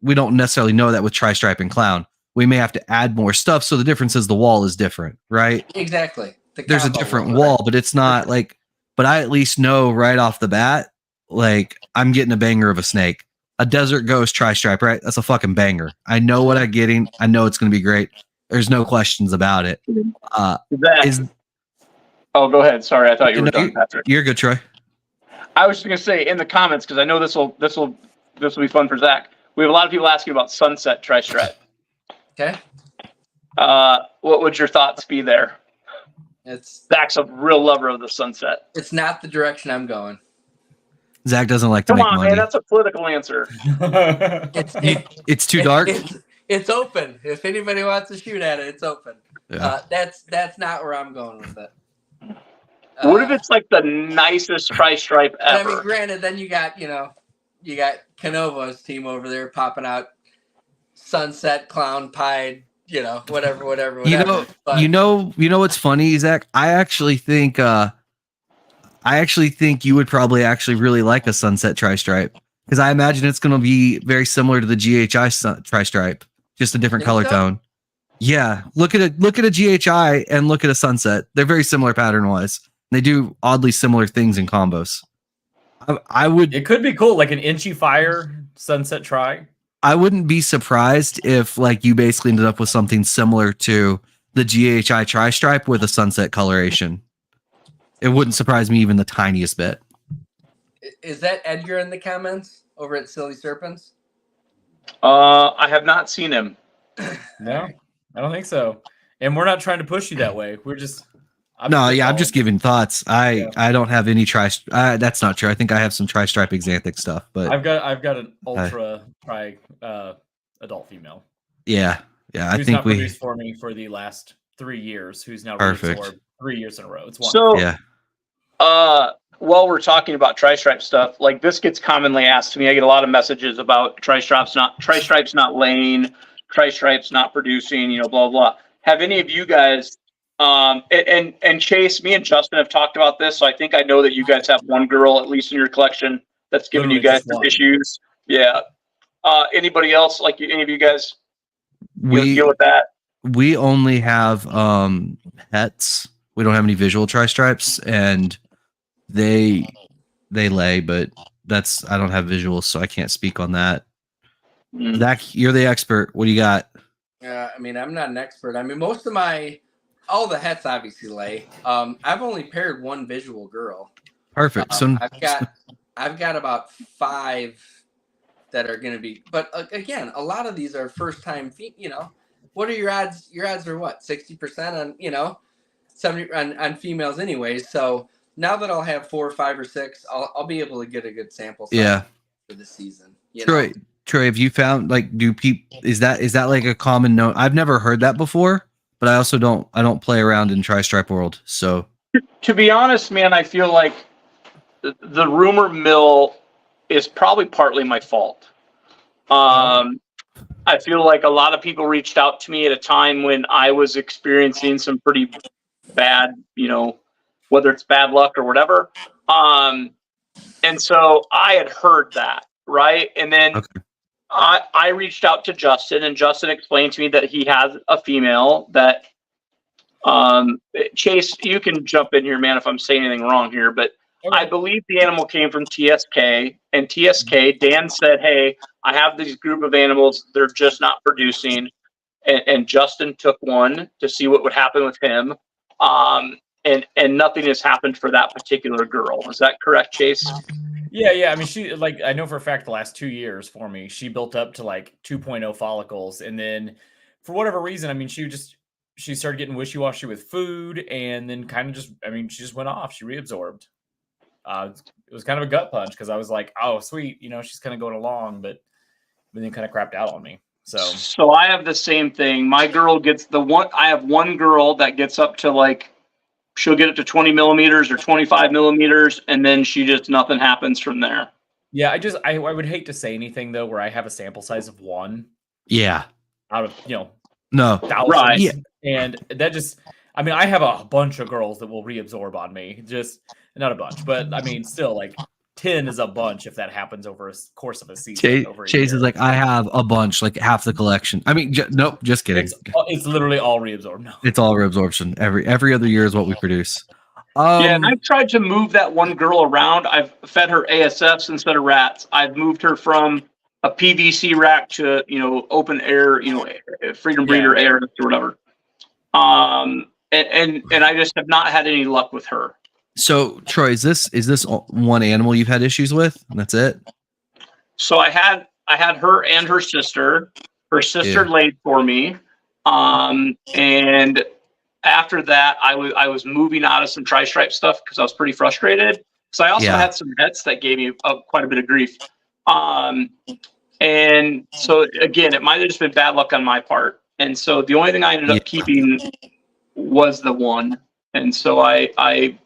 we don't necessarily know that with Tri-Stripe and Clown. We may have to add more stuff. So the difference is the wall is different, right? Exactly. There's a different wall, but it's not like, but I at least know right off the bat, like I'm getting a banger of a snake, a desert ghost Tri-Stripe, right? That's a fucking banger. I know what I'm getting. I know it's going to be great. There's no questions about it. Oh, go ahead. Sorry. I thought you were done, Patrick. You're good, Troy. I was just going to say in the comments, cause I know this will be fun for Zach. We have a lot of people asking about sunset Tri-Stripe. Okay. What would your thoughts be there? Zach's a real lover of the sunset. It's not the direction I'm going. Zach doesn't like to make money. Come on, man. That's a political answer. It's too dark. It's open. If anybody wants to shoot at it, it's open. Yeah. That's not where I'm going with it. What if it's like the nicest Tri-Stripe ever? I mean, granted, then you got Kinova's team over there popping out sunset, clown, pied, whatever. You know what's funny, Zach? I actually think you would probably actually really like a sunset Tri-Stripe because I imagine it's going to be very similar to the GHI Tri-Stripe, just a different color tone. Yeah, look at a GHI and look at a sunset. They're very similar pattern wise. They do oddly similar things in combos. I would. It could be cool, like an inchy fire sunset tri. I wouldn't be surprised if like you basically ended up with something similar to the GHI Tri-Stripe with a sunset coloration. It wouldn't surprise me even the tiniest bit. Is that Edgar in the comments over at Silly Serpents? I have not seen him. No, I don't think so. And we're not trying to push you that way. We're just... I'm just giving thoughts. I don't have any that's not true. I think I have some Tri-Stripe Axanthic stuff, but I've got an ultra tri adult female. Yeah. I think not produced for me for the last 3 years. Who's now perfect. 3 years in a row. It's one. So while we're talking about Tri-Stripe stuff, like this gets commonly asked to me. I get a lot of messages about Tri-Stripes not laying, Tri-Stripes not producing, blah blah. Have any of you guys? And Chaise, me and Justin have talked about this, so I think I know that you guys have one girl at least in your collection that's giving you guys some issues. Yeah. Anybody else? Like any of you guys deal with that? We only have pets. We don't have any visual Tri-Stripes, and they lay, but I don't have visuals, so I can't speak on that. Zach, you're the expert. What do you got? I mean, I'm not an expert. I mean, all the hets obviously lay. I've only paired one visual girl. Perfect. So I've got about 5 that are going to be. But again, a lot of these are first time. What are your odds? Your odds are what 60% on 70 on females anyways. So now that I'll have 4, 5, or 6, I'll be able to get a good sample. Yeah. For the season. Troy, Troy, have you found like is that like a common note? I've never heard that before, but I also don't play around in tri-stripe world. So to be honest, man, I feel like the rumor mill is probably partly my fault. I feel like a lot of people reached out to me at a time when I was experiencing some pretty bad, whether it's bad luck or whatever. And so I had heard that, right? And then I reached out to Justin, and Justin explained to me that he has a female that, Chaise, you can jump in here, man, if I'm saying anything wrong here, but I believe the animal came from TSK, and TSK, Dan said, hey, I have these group of animals, they're just not producing. And Justin took one to see what would happen with him. And nothing has happened for that particular girl. Is that correct, Chaise? Yeah. I mean, she, like, I know for a fact the last 2 years for me, she built up to like 2.0 follicles. And then for whatever reason, I mean, she started getting wishy-washy with food, and then kind of she just went off. She reabsorbed. It was kind of a gut punch because I was like, oh, sweet, she's kind of going along, but then kind of crapped out on me. So I have the same thing. My girl gets I have one girl that gets up to like, she'll get it to 20 millimeters or 25 millimeters, and then nothing happens from there. Yeah, I would hate to say anything though, where I have a sample size of one. Yeah. Out of no thousands. Right. Yeah. And that I have a bunch of girls that will reabsorb on me. Just not a bunch, but I mean, still like 10 is a bunch if that happens over a course of a season. Chaise is like, I have a bunch, like half the collection. I mean, nope, just kidding. It's literally all reabsorbed. No. It's all reabsorption. Every other year is what we produce. Yeah, and I've tried to move that one girl around. I've fed her ASFs instead of rats. I've moved her from a PVC rack to open air, freedom breeder air or whatever. And I just have not had any luck with her. So Troy, is this one animal you've had issues with? And that's it? So I had her and her sister. Her sister laid for me. And after that, I was moving out of some tri-stripe stuff because I was pretty frustrated. So I also had some vets that gave me quite a bit of grief. And so again, it might have just been bad luck on my part. And so the only thing I ended up keeping was the one. And so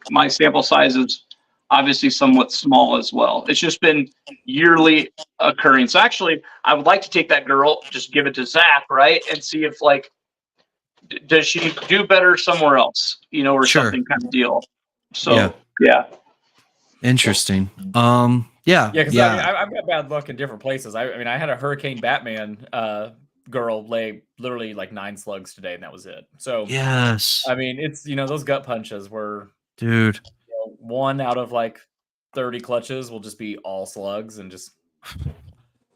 my sample size is obviously somewhat small as well. It's just been yearly occurring. So actually, I would like to take that girl, just give it to Zach, right? And see if like, does she do better somewhere else, or something kind of deal. So, yeah. Interesting. Yeah, because I've got bad luck in different places. I had a Hurricane Batman girl lay literally like 9 slugs today, and that was it. So yes, I mean, it's those gut punches were, dude. 1 out of like 30 clutches will just be all slugs, and just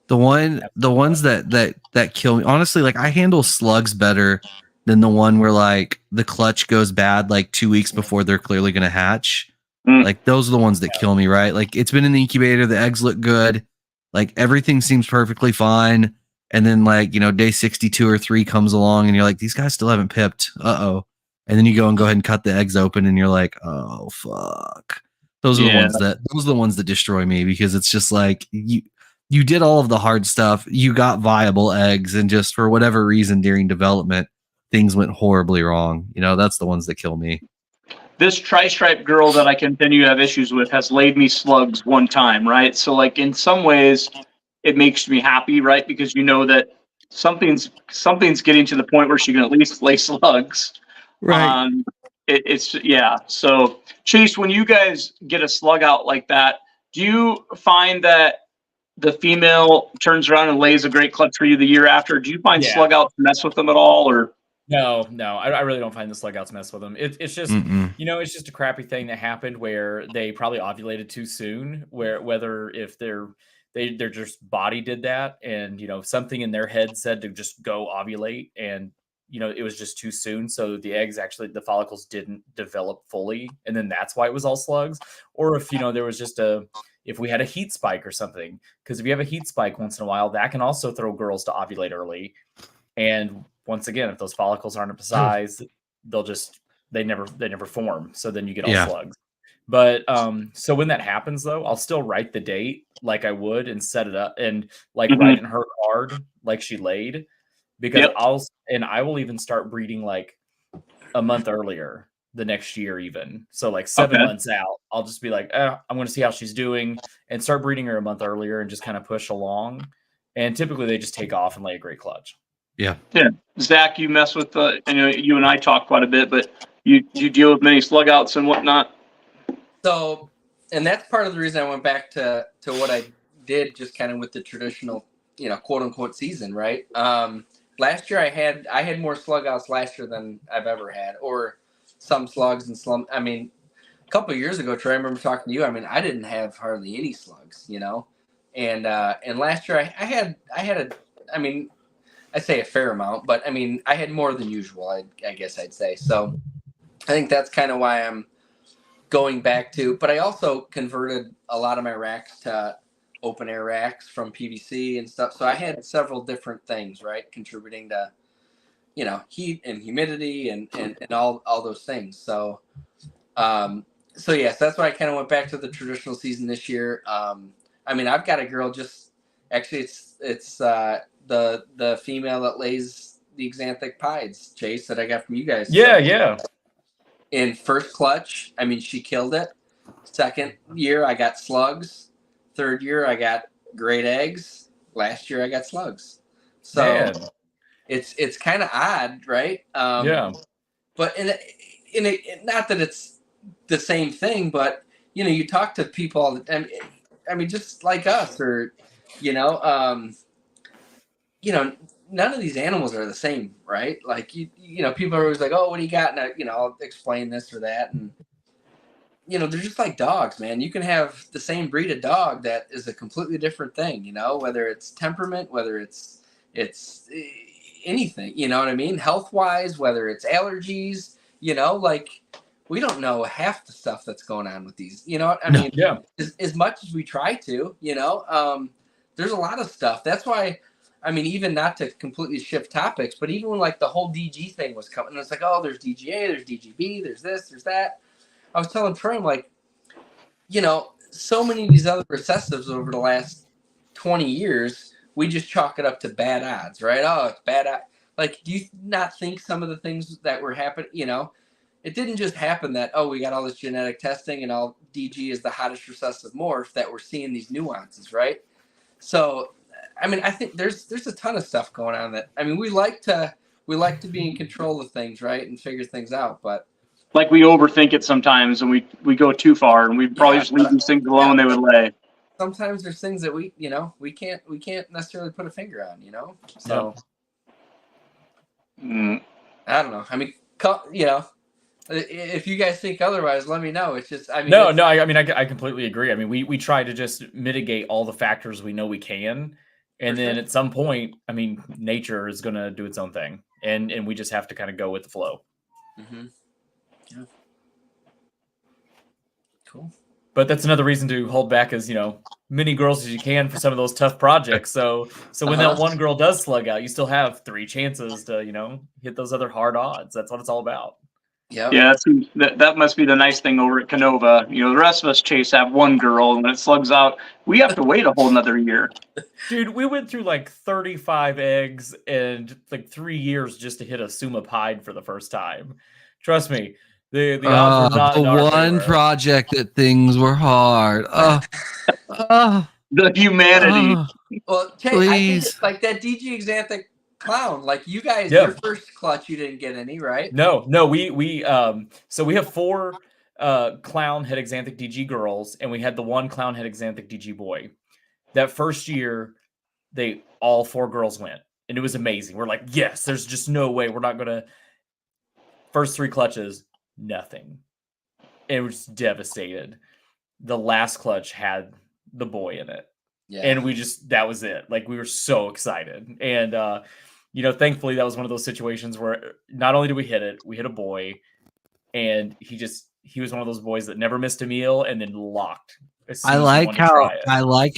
the ones that kill me. Honestly, like I handle slugs better than the one where like the clutch goes bad like 2 weeks before they're clearly gonna hatch. Like those are the ones that kill me, right? Like it's been in the incubator, the eggs look good, like everything seems perfectly fine, and then like day 62 or 3 comes along, and you're like, these guys still haven't pipped. And then you go ahead and cut the eggs open, and you're like, oh fuck. Those are the ones that destroy me, because it's just like you did all of the hard stuff, you got viable eggs, and just for whatever reason during development, things went horribly wrong. That's the ones that kill me. This tri-stripe girl that I continue to have issues with has laid me slugs 1 time, right? So like in some ways it makes me happy, right? Because that something's getting to the point where she can at least lay slugs. Right. So Chaise, when you guys get a slug out like that, do you find that the female turns around and lays a great clutch for you the year after? Do you find slug outs mess with them at all, or? No, I really don't find the slug outs mess with them. It's just, it's just a crappy thing that happened where they probably ovulated too soon, whether if their just body did that, and, something in their head said to just go ovulate, and, it was just too soon. So the eggs the follicles didn't develop fully. And then that's why it was all slugs. Or if, there was just if we had a heat spike or something, because if you have a heat spike once in a while, that can also throw girls to ovulate early. And once again, if those follicles aren't up to size, they never form. So then you get all slugs. But so when that happens though, I'll still write the date like I would and set it up and like write in her card like she laid, because I will even start breeding like a month earlier the next year even. So like 7 months out, I'll just be like, I'm going to see how she's doing and start breeding her a month earlier and just kind of push along. And typically they just take off and lay a great clutch. Yeah. Zach, you mess with you and I talk quite a bit, but you deal with many slug outs and whatnot. So, and that's part of the reason I went back to what I did just kind of with the traditional, quote unquote season, right? Last year I had more slug outs last year than I've ever had, or some slugs and slump. I mean, a couple of years ago, Trey, I remember talking to you. I mean, I didn't have hardly any slugs, and last year I had I say a fair amount, but I mean, I had more than usual, I guess I'd say. So I think that's kind of why I'm going back to, but I also converted a lot of my racks to open air racks from PVC and stuff. So I had several different things, right, contributing to, heat and humidity and all those things. So, yes, that's why I kind of went back to the traditional season this year. I mean, I've got a girl it's the female that lays the Axanthic pieds, Chaise, that I got from you guys. Yeah. In first clutch, I mean, she killed it. Second year, I got slugs. Third year, I got great eggs. Last year, I got slugs. So it's kind of odd, right? But in it, not that it's the same thing, but you talk to people all the time. I mean, just like us, or none of these animals are the same, right? Like people are always like, oh, what do you got? And I'll explain this or that, and they're just like dogs, man. You can have the same breed of dog that is a completely different thing, whether it's temperament, whether it's anything, you know what I mean? Health wise, whether it's allergies, like we don't know half the stuff that's going on with these, I mean, as much as we try to, there's a lot of stuff. That's why, I mean, even not to completely shift topics, but even when like the whole DG thing was coming, and it's like, oh, there's DGA, there's DGB, there's this, there's that. I was telling Troy, I'm like, so many of these other recessives over the last 20 years, we just chalk it up to bad odds, right? Oh, it's bad odds. Like, do you not think some of the things that were happening, it didn't just happen that, oh, we got all this genetic testing and all DG is the hottest recessive morph, that we're seeing these nuances, right? So, I mean, I think there's a ton of stuff going on that, I mean, we like to be in control of things, right? And figure things out, but like we overthink it sometimes and we go too far, and we probably just leave these things alone. They would lay. Sometimes there's things that we can't necessarily put a finger on, so I don't know. I mean, if you guys think otherwise, let me know. It's just, I mean, I completely agree. I mean, we try to just mitigate all the factors we know we can. And then at some point, I mean, nature is going to do its own thing, and we just have to kind of go with the flow. Mm-hmm. Yeah. Cool. But that's another reason to hold back as, many girls as you can for some of those tough projects. So when that one girl does slug out, you still have 3 chances to, hit those other hard odds. That's what it's all about. Yep. Yeah, that must be the nice thing over at Kinova. The rest of us, Chaise, have one girl, and when it slugs out, we have to wait a whole another year. Dude, we went through like 35 eggs and like 3 years just to hit a Suma pied for the first time. Trust me, the odds were not in our one favor. project that things were hard. The humanity. Well, Chaise, I think it's like that DG Axanthic clown, like you guys, your first clutch, you didn't get any, right? No, we so we have 4 clown head Axanthic DG girls, and we had the 1 clown head Axanthic DG boy. That first year, all 4 girls went, and it was amazing. We're like, yes, there's just no way we're not gonna. First 3 clutches, nothing. And we're just devastated. The last clutch had the boy in it. Yeah. And that was it. Like, we were so excited. And, thankfully that was one of those situations where not only did we hit it, we hit a boy, and he was one of those boys that never missed a meal and then locked. I like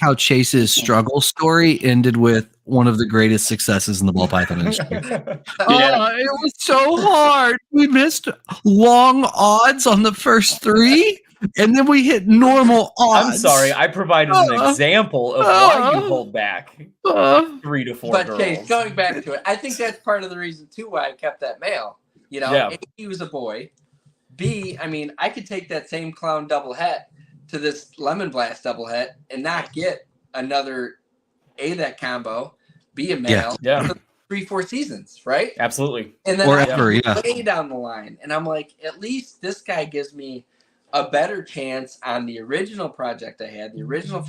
how Chaise's struggle story ended with one of the greatest successes in the ball python industry. It was so hard. We missed long odds on the first 3. and then we hit normal odds. I'm sorry, I provided an example of why you hold back 3 to 4 but girls. Chase, going back to it, I think that's part of the reason too why I kept that male. You know, A, he was a boy. B, I mean, I could take that same clown double het to this lemon blast double het and not get another A, that combo, B, a male, for 3-4 seasons, right? Absolutely. And then Forever, way down the line, and I'm like, at least this guy gives me a better chance on the original project I had, the original,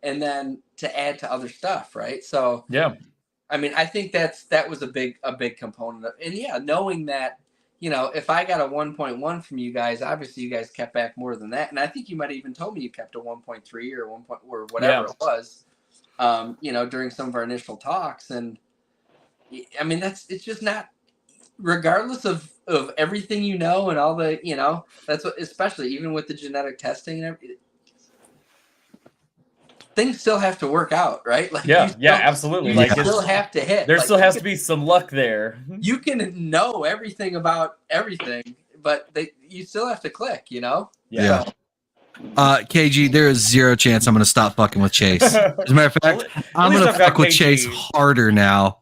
and then to add to other stuff, right? So I mean, I think that was a big component of, and knowing that, you know, if I got a 1.1 from you guys, obviously you guys kept back more than that, and I think you might have even told me you kept a 1.3 or 1. Or whatever it was, you know, during some of our initial talks, and I mean it's just not, regardless of everything you know and all the, you know, that's what, especially even with the genetic testing and everything, things still have to work out, right? Like absolutely. You still have to hit. There still has to be some luck there. You can know everything about everything, but you still have to click, you know? Yeah. KG, there is 0 chance I'm going to stop fucking with Chaise. As a matter of fact, I'm going to fuck with Chaise harder now.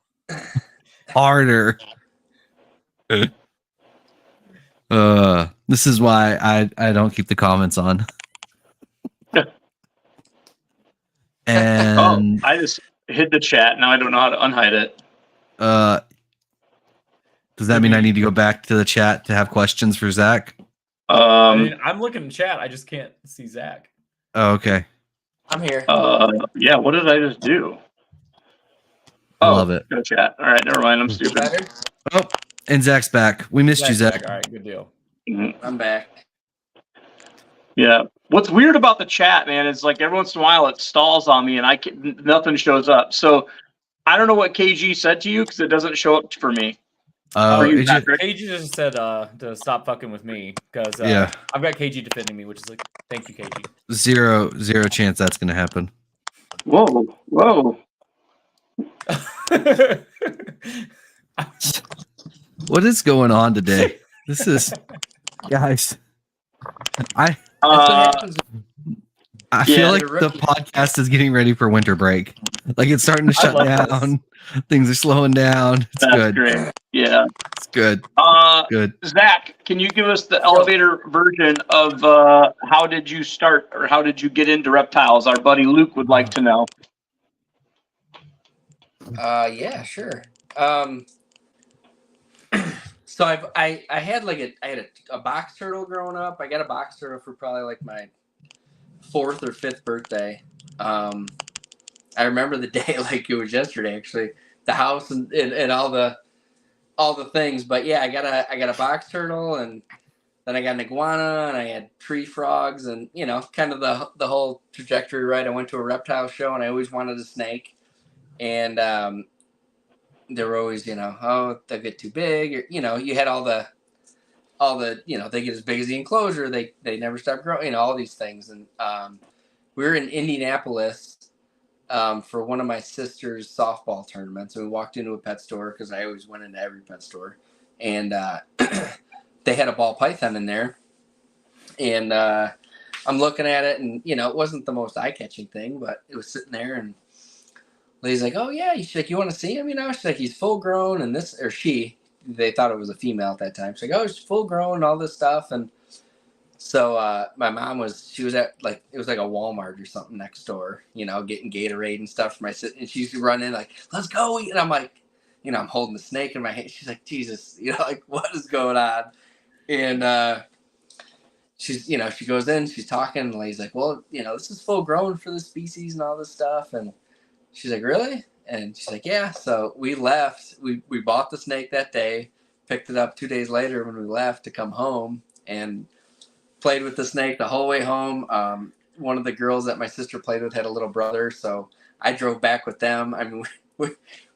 Harder. This is why I don't keep the comments on. And I just hid the chat. Now I don't know how to unhide it. Does that mean I need to go back to the chat to have questions for Zach? I mean, I'm looking in chat. I just can't see Zach. Oh, okay. I'm here. Yeah. What did I just do? I love it. Go chat. All right. Never mind. I'm stupid. Oh, and Zach's back. We missed you, Zach. All right. Good deal. I'm back. Yeah. What's weird about the chat, man, is like every once in a while it stalls on me and nothing shows up. So I don't know what KG said to you because it doesn't show up for me. KG just said to stop fucking with me because I've got KG defending me, which is like, thank you, KG. 0 chance that's going to happen. Whoa. What is going on today? This is, guys. I feel like the podcast is getting ready for winter break. Like it's starting to shut down. Things are slowing down. It's good. Great. Yeah, it's good. Good. Zach, can you give us the elevator version of how did you start or how did you get into reptiles? Our buddy Luke would like to know. Yeah, sure. So I had a box turtle growing up. I got a box turtle for probably like my 4th or 5th birthday. I remember the day like it was yesterday, actually. The house and all the things. But yeah, I got a box turtle, and then I got an iguana, and I had tree frogs, and you know, kind of the whole trajectory. Right, I went to a reptile show, and I always wanted a snake, and they were always, you know, oh, they get too big, or, you know, you had all the, you know, they get as big as the enclosure, they never stop growing, you know, all these things. And we were in Indianapolis for one of my sister's softball tournaments, and we walked into a pet store because I always went into every pet store, and they had a ball python in there, and I'm looking at it, and you know, it wasn't the most eye-catching thing, but it was sitting there, and Lady's like, oh yeah, she's like, you want to see him? You know, she's like, he's full grown, and this, or she, they thought it was a female at that time. She's like, oh, he's full grown and all this stuff. And so my mom she was at like, it was like a Walmart or something next door, you know, getting Gatorade and stuff for my sister. And she's running like, let's go. And I'm like, you know, I'm holding the snake in my hand. She's like, Jesus, you know, like what is going on? And she's, you know, she goes in, she's talking, and the lady's like, well, you know, this is full grown for the species and all this stuff. And she's like, really? And she's like, yeah. So we left. We bought the snake that day, picked it up 2 days later when we left to come home, and played with the snake the whole way home. One of the girls that my sister played with had a little brother, so I drove back with them. I mean, we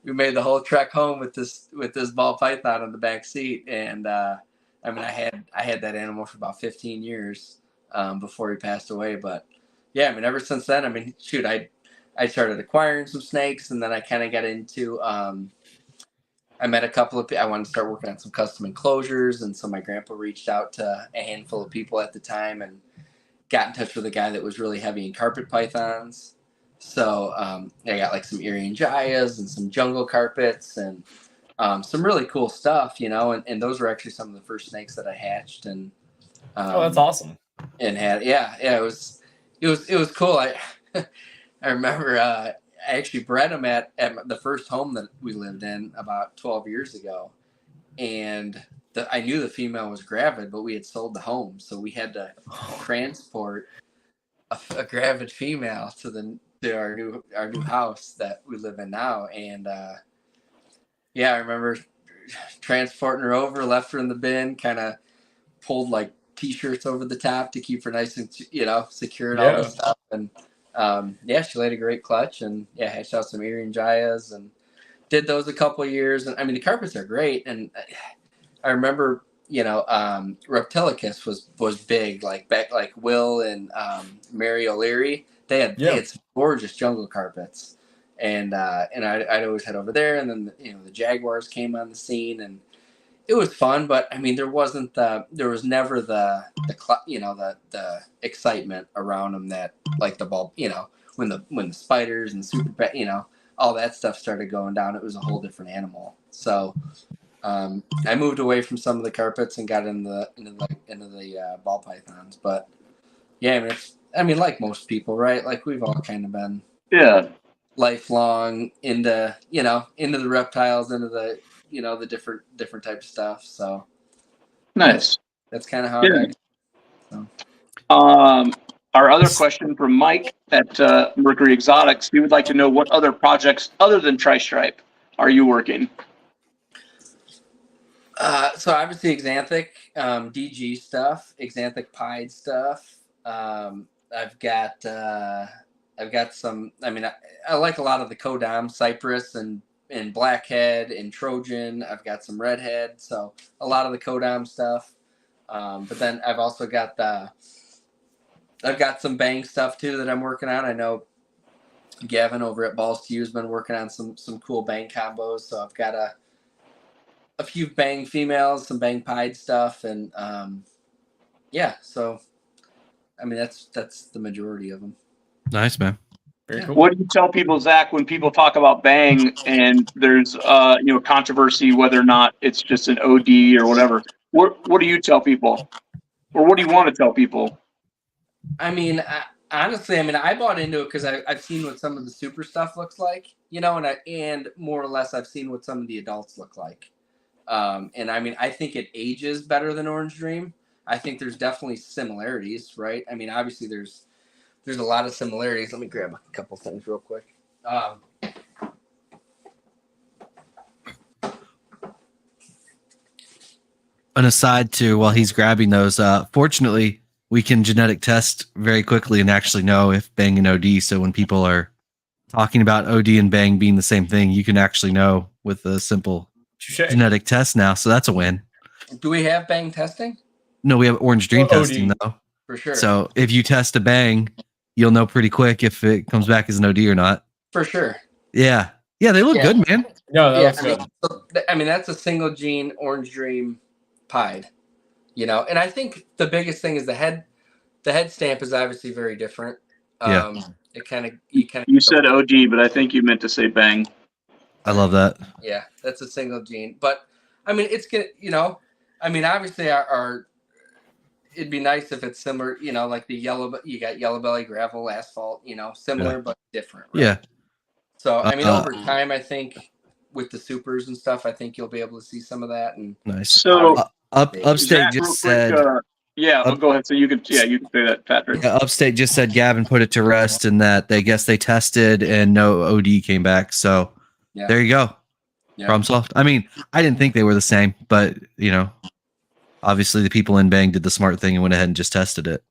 made the whole trek home with this ball python in the back seat. And I mean, I had that animal for about 15 years before he passed away. But yeah, I mean, ever since then, I mean, shoot, I started acquiring some snakes, and then I kind of got into, I met a couple of people. I wanted to start working on some custom enclosures, and so my grandpa reached out to a handful of people at the time and got in touch with a guy that was really heavy in carpet pythons. So I got like some Irian Jayas and some jungle carpets and some really cool stuff, and those were actually some of the first snakes that I hatched. And that's awesome. And had it was cool. I I remember I actually bred them at the first home that we lived in about 12 years ago, and I knew the female was gravid, but we had sold the home, so we had to transport a gravid female to our new house that we live in now. And I remember transporting her over, left her in the bin, kind of pulled like t-shirts over the top to keep her nice and secure and all this stuff. And she laid a great clutch, and hatched out some Irian Jayas and did those a couple of years. And I mean, the carpets are great. And I remember, reptilicus was big, like back, like Will and Mary O'Leary. They had some gorgeous jungle carpets, and I'd always head over there. And then the Jaguars came on the scene, and it was fun. But I mean, there was never the excitement around them that like the ball, when the spiders and super, all that stuff started going down. It was a whole different animal. So I moved away from some of the carpets and got into the ball pythons. But I mean, like most people, right? Like we've all kind of been lifelong into the reptiles, into the the different type of stuff. So nice. That's kind of how it is. So. Our other question from Mike at Mercury Exotics, he would like to know what other projects other than Tri-Stripe are you working? So obviously Axanthic, DG stuff, Axanthic Pied stuff. I've got some. I mean, I like a lot of the Codam, Cypress and Blackhead and Trojan. I've got some Redhead, so a lot of the Codam stuff. But then I've also got some Bang stuff too that I'm working on. I know Gavin over at Balls to You has been working on some cool Bang combos. So I've got a few Bang females, some Bang Pied stuff, and so I mean that's the majority of them. Nice, man. Very cool. What do you tell people, Zach, when people talk about Bang and there's controversy whether or not it's just an OD or whatever? What do you tell people, or what do you want to tell people? I mean, honestly, I bought into it because I've seen what some of the super stuff looks like, and more or less I've seen what some of the adults look like. And I mean, I think it ages better than Orange Dream. I think there's definitely similarities, right? I mean, obviously there's a lot of similarities. Let me grab a couple things real quick. An aside to while he's grabbing those, fortunately, we can genetic test very quickly and actually know if Bang and OD. So when people are talking about OD and Bang being the same thing, you can actually know with a simple genetic test now. So that's a win. Do we have Bang testing? No, we have Orange Dream testing though. For sure. So if you test a Bang, you'll know pretty quick if it comes back as an OD or not. For sure. Yeah. Yeah, they look good, man. No, that looks good. I mean, that's a single gene Orange Dream Pied, and I think the biggest thing is the head stamp is obviously very different. It kind of you said OD, but I think you meant to say Bang. I love that. Yeah, that's a single gene. But I mean, it's gonna, obviously our it'd be nice if it's similar, like you got yellow belly, gravel, asphalt, similar but different. Right? Yeah. So I mean, over time, I think with the supers and stuff, I think you'll be able to see some of that. And nice. So Upstate Zach, just quick, said. Go ahead. So you can say that, Patrick. Yeah, Upstate just said Gavin put it to rest, and that they tested and no OD came back. So there you go. Yeah. Problem solved. I mean, I didn't think they were the same, but obviously the people in Bang did the smart thing and went ahead and just tested it.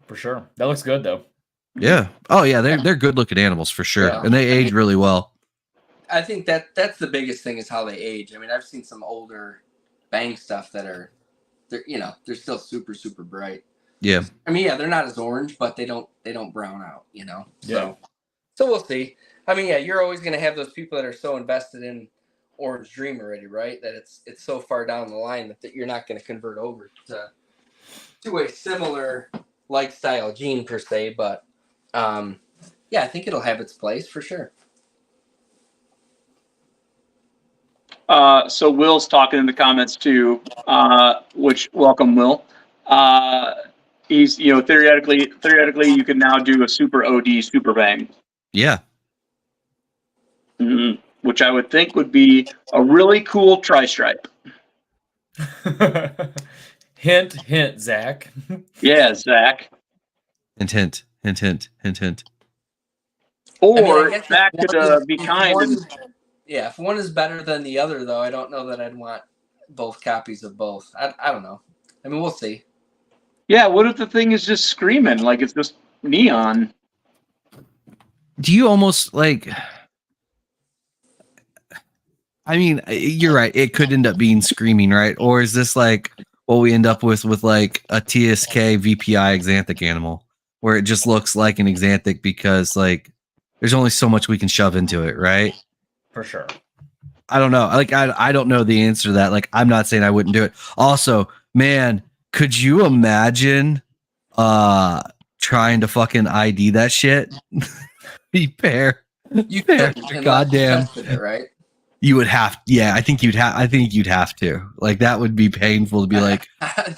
For sure. That looks good though. Yeah. Oh yeah, they're good looking animals for sure, and they age really well. I think that's the biggest thing is how they age. I mean, I've seen some older Bang stuff that they're still super, super bright. Yeah. I mean, they're not as orange, but they don't brown out, Yeah. So we'll see. I mean, you're always going to have those people that are so invested in Orange Dream already, right? That it's so far down the line that you're not going to convert over to a similar lifestyle gene per se, but yeah, I think it'll have its place for sure. So Will's talking in the comments too, which welcome Will. He's, theoretically you can now do a super OD super bang. Yeah. Mm-hmm. Which I would think would be a really cool tri-stripe. Hint, hint, Zach. Yeah, Zach. Hint. Or Zach could be kind. Yeah, if one is better than the other, though, I don't know that I'd want both copies of both. I don't know. I mean, we'll see. Yeah, what if the thing is just screaming like it's just neon? Do you almost like? I mean, you're right. It could end up being screaming, right? Or is this like what we end up with like a TSK VPI Axanthic animal, where it just looks like an Axanthic because like there's only so much we can shove into it, right? For sure. I don't know. Like I don't know the answer to that. Like I'm not saying I wouldn't do it. Also, man, could you imagine trying to fucking ID that shit? Be fair. You fair. could, Goddamn. it, right? You would have, yeah. I think you'd have to. Like that would be painful to be like,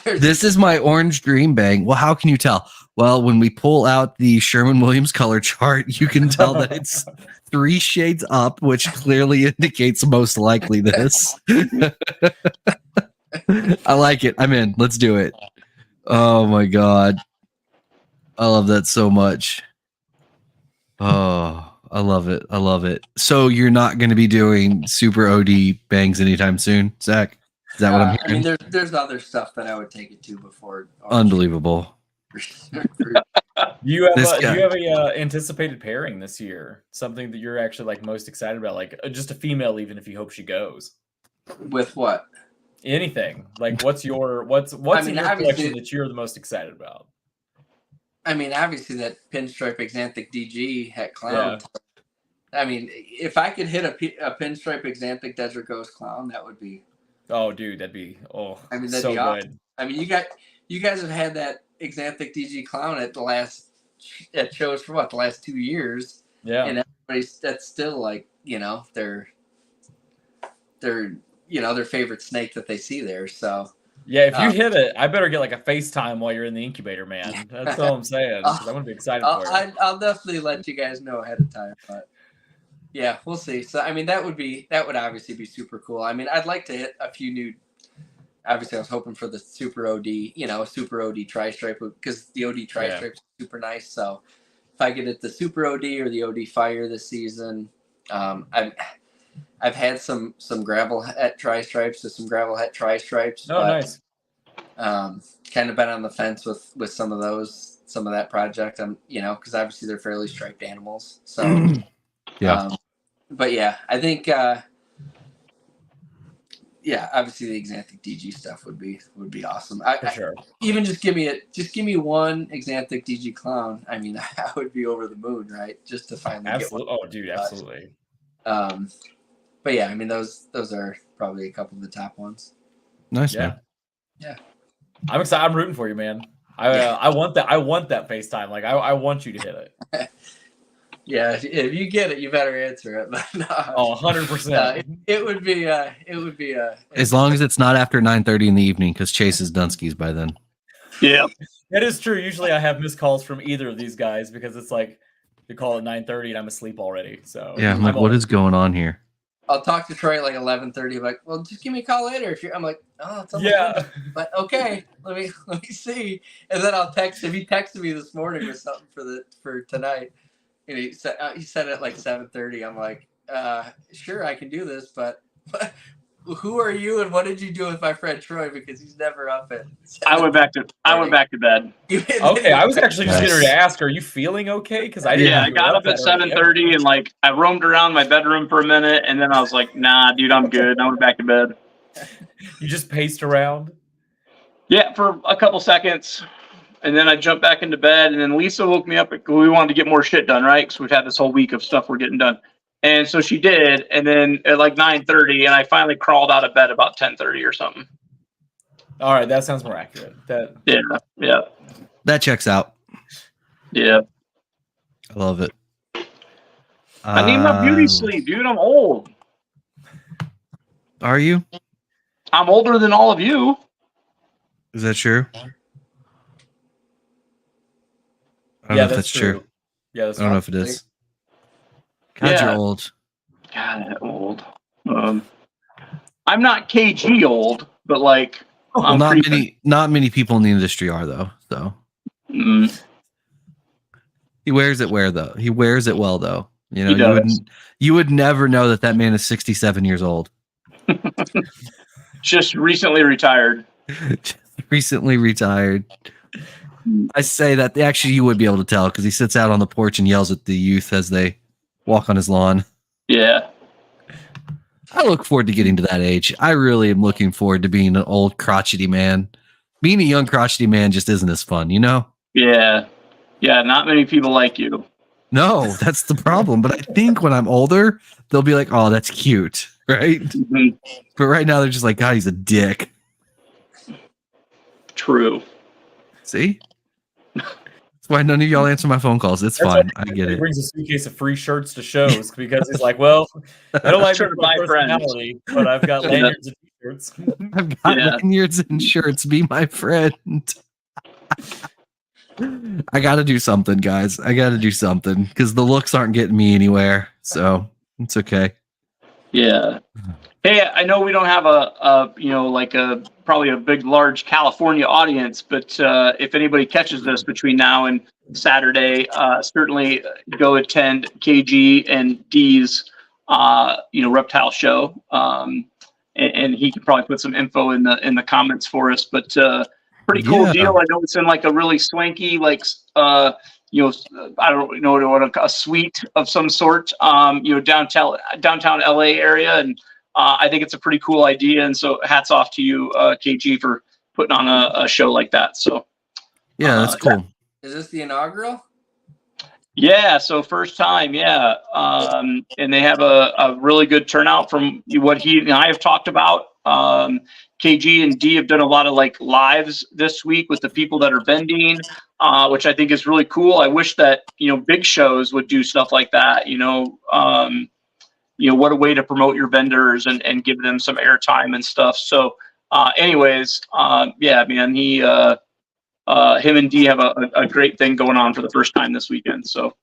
this is my orange dream bang. Well, how can you tell? Well, when we pull out the Sherwin-Williams color chart, you can tell that it's 3 shades up, which clearly indicates most likely this. I like it. I'm in. Let's do it. Oh my god, I love that so much. Oh. I love it. So you're not going to be doing super OD bangs anytime soon, Zach? Is that what I'm hearing? I mean, there's other stuff that I would take it to before. Unbelievable. Do you have a anticipated pairing this year? Something that you're actually like most excited about, like just a female, even if you hope she goes. With what? Anything. Like, what's in your collection that you're the most excited about? I mean, obviously that Pinstripe Axanthic DG het clown. Yeah. I mean, if I could hit a Pinstripe Axanthic Desert Ghost Clown, that would be. Oh, dude, that'd be. Oh, I mean, that'd so be awesome. Good. I mean, you guys have had that Axanthic DG Clown at shows for what, the last 2 years. Yeah. And everybody's that's still like their favorite snake that they see there. So. Yeah, if you hit it, I better get like a FaceTime while you're in the incubator, man. That's all I'm saying. I'm going to be excited for it. I'll definitely let you guys know ahead of time, but yeah, we'll see. So I mean, that would obviously be super cool. I mean, I'd like to hit a few new. Obviously, I was hoping for the super OD, super OD tri-stripe because the OD tri-stripe is super nice. So if I get it the super OD or the OD Fire this season, I've had some gravel het tri-stripes to some gravel het tri-stripes. Oh, nice. Kind of been on the fence with some of that project. Because obviously they're fairly striped animals. So, yeah. But yeah, I think, obviously the Axanthic DG stuff would be awesome. For sure. Even just give me one Axanthic DG clown. I mean, I would be over the moon, right? Just to finally get one. Oh, dude, absolutely. But yeah, I mean those are probably a couple of the top ones. Nice, man. Yeah. I'm excited. I'm rooting for you, man. I want that. I want that FaceTime. Like I want you to hit it. Yeah, if you get it, you better answer it. But no, 100%. It would be as long as it's not after 9:30 in the evening, because Chaise is done skis by then. Yeah, that is true. Usually, I have missed calls from either of these guys because it's like you call at 9:30 and I'm asleep already. So yeah, I'm like, what is going on here? I'll talk to Troy at like 11:30. Like, well, just give me a call later. If you're, I'm like, oh, it's but okay, let me see. And then I'll text him. He texted me this morning with something for tonight. And he said it at like 7:30. I'm like, sure, I can do this, but who are you and what did you do with my friend Troy? Because he's never up at. I went back to bed. Okay, I was actually just getting ready to ask, are you feeling okay? Because I didn't. Yeah, I got up at 7:30 and like I roamed around my bedroom for a minute, and then I was like, nah, dude, I'm good. I went back to bed. You just paced around? Yeah, for a couple seconds. And then I jumped back into bed, and then Lisa woke me up. We wanted to get more shit done, right? Because we've had this whole week of stuff we're getting done. And so she did, and then at like 9:30, and I finally crawled out of bed about 10:30 or something. All right, that sounds more accurate. Yeah. That checks out. Yeah. I love it. I need my beauty sleep, dude. I'm old. Are you? I'm older than all of you. Is that true? I don't know if that's true. Yeah, that's I don't know if it is. God, you're old. God, I'm old. I'm not KG old, but like, well, not many people in the industry are though. So he wears it He wears it well though. You know, you would never know that man is 67 years old. Just recently retired. Recently retired. I say that actually you would be able to tell because he sits out on the porch and yells at the youth as they walk on his lawn. Yeah. I look forward to getting to that age. I really am looking forward to being an old crotchety man. Being a young crotchety man just isn't as fun, you know? Yeah. Yeah, not many people like you. No, that's the problem. But I think when I'm older, they'll be like, oh, that's cute, right? Mm-hmm. But right now they're just like, God, he's a dick. True. See? That's why none of y'all answer my phone calls. It's fine. I get it. He brings a suitcase of free shirts to shows because he's like, well, I don't like my personality, but I've got lanyards and t-shirts. I've got lanyards and shirts. Be my friend. I got to do something, guys. I got to do something because the looks aren't getting me anywhere. So it's okay. Yeah. Hey, I know we don't have probably a big, large California audience, but if anybody catches this between now and Saturday, certainly go attend KG and D's, reptile show. And he can probably put some info in the comments for us, but pretty cool deal. I know it's in like a really swanky, I don't know what a suite of some sort, downtown LA area. And I think it's a pretty cool idea. And so hats off to you, KG, for putting on a show like that. So yeah, that's cool. Is this the inaugural? Yeah. So first time. Yeah. And they have a really good turnout from what he and I have talked about. KG and D have done a lot of like lives this week with the people that are vending, which I think is really cool. I wish that, big shows would do stuff like that, what a way to promote your vendors and give them some airtime and stuff. So anyways, man, him and D have a great thing going on for the first time this weekend. So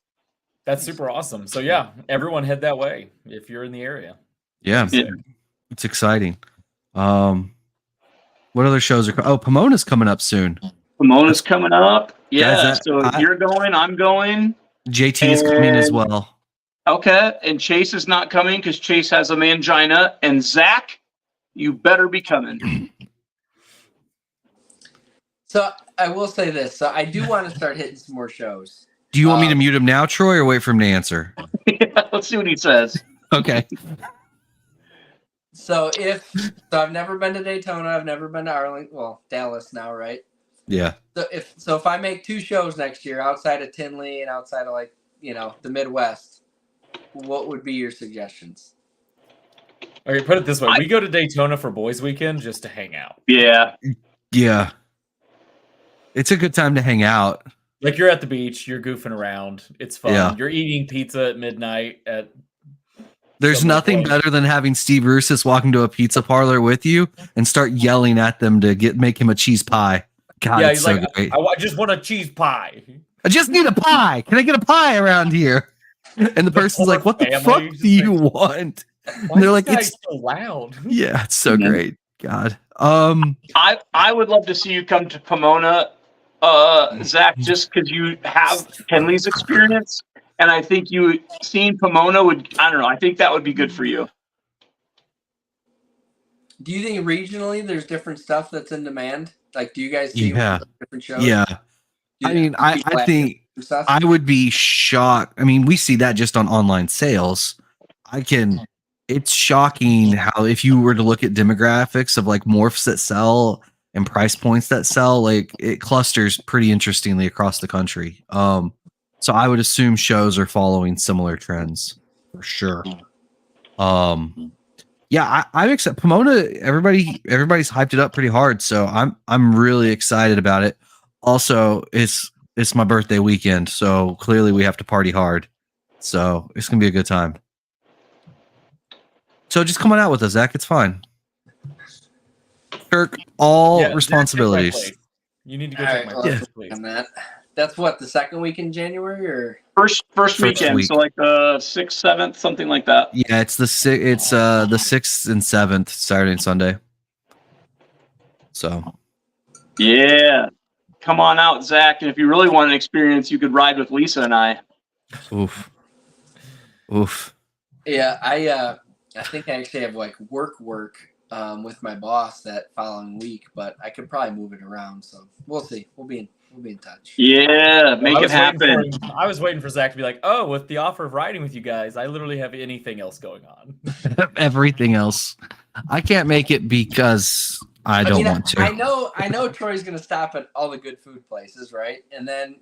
that's super awesome. So yeah, everyone head that way if you're in the area. Yeah. It's exciting. What other shows are? Pomona's coming up soon. Pomona's coming up. Yeah. Guys, if you're going, I'm going. JT is coming as well. Okay. And Chaise is not coming because Chaise has a mangina. And Zach, you better be coming. So I will say this. So I do want to start hitting some more shows. Do you want me to mute him now, Troy, or wait for him to answer? Yeah, let's see what he says. Okay. So I've never been to Daytona. I've never been to Arlington. Well, Dallas now, right? Yeah. So if I make 2 shows next year outside of Tinley and outside of the Midwest, what would be your suggestions? Okay, put it this way: we go to Daytona for Boys Weekend just to hang out. Yeah. Yeah. It's a good time to hang out. Like you're at the beach, you're goofing around. It's fun. Yeah. You're eating pizza at midnight at. There's nothing better than having Steve Russis walk into a pizza parlor with you and start yelling at them to make him a cheese pie. God, yeah, it's he's so like, great. I just want a cheese pie. I just need a pie. Can I get a pie around here? And the person's like, what the fuck do you want? And they're like, it's so loud. Yeah, it's so great. God. I would love to see you come to Pomona, Zach, just because you have Henley's experience. And I think seeing Pomona I think that would be good for you. Do you think regionally there's different stuff that's in demand? Like, do you guys see different shows? Yeah. I think I would be shocked. I mean, we see that just on online sales. It's shocking how if you were to look at demographics of like morphs that sell and price points that sell, like it clusters pretty interestingly across the country. So I would assume shows are following similar trends for sure. Yeah, I'm excited. Pomona, everybody's hyped it up pretty hard, so I'm really excited about it. Also, it's my birthday weekend, so clearly we have to party hard. So it's gonna be a good time. So just come on out with us, Zach. It's fine. Shirk all responsibilities. Zach, you need to go take my place, please. That's what, the second week in January or first weekend, week. so like the 6th, 7th, something like that. Yeah, it's the 6th and 7th, Saturday and Sunday. So yeah, come on out, Zach. And if you really want an experience, you could ride with Lisa and I. oof. Yeah, I think I actually have like work with my boss that following week, but I could probably move it around. So we'll see. We'll be in touch. Yeah, make it happen. I was waiting for Zach to be like, "Oh, with the offer of riding with you guys, I literally have anything else going on." Everything else, I can't make it because I don't want to. I know Troy's gonna stop at all the good food places, right? And then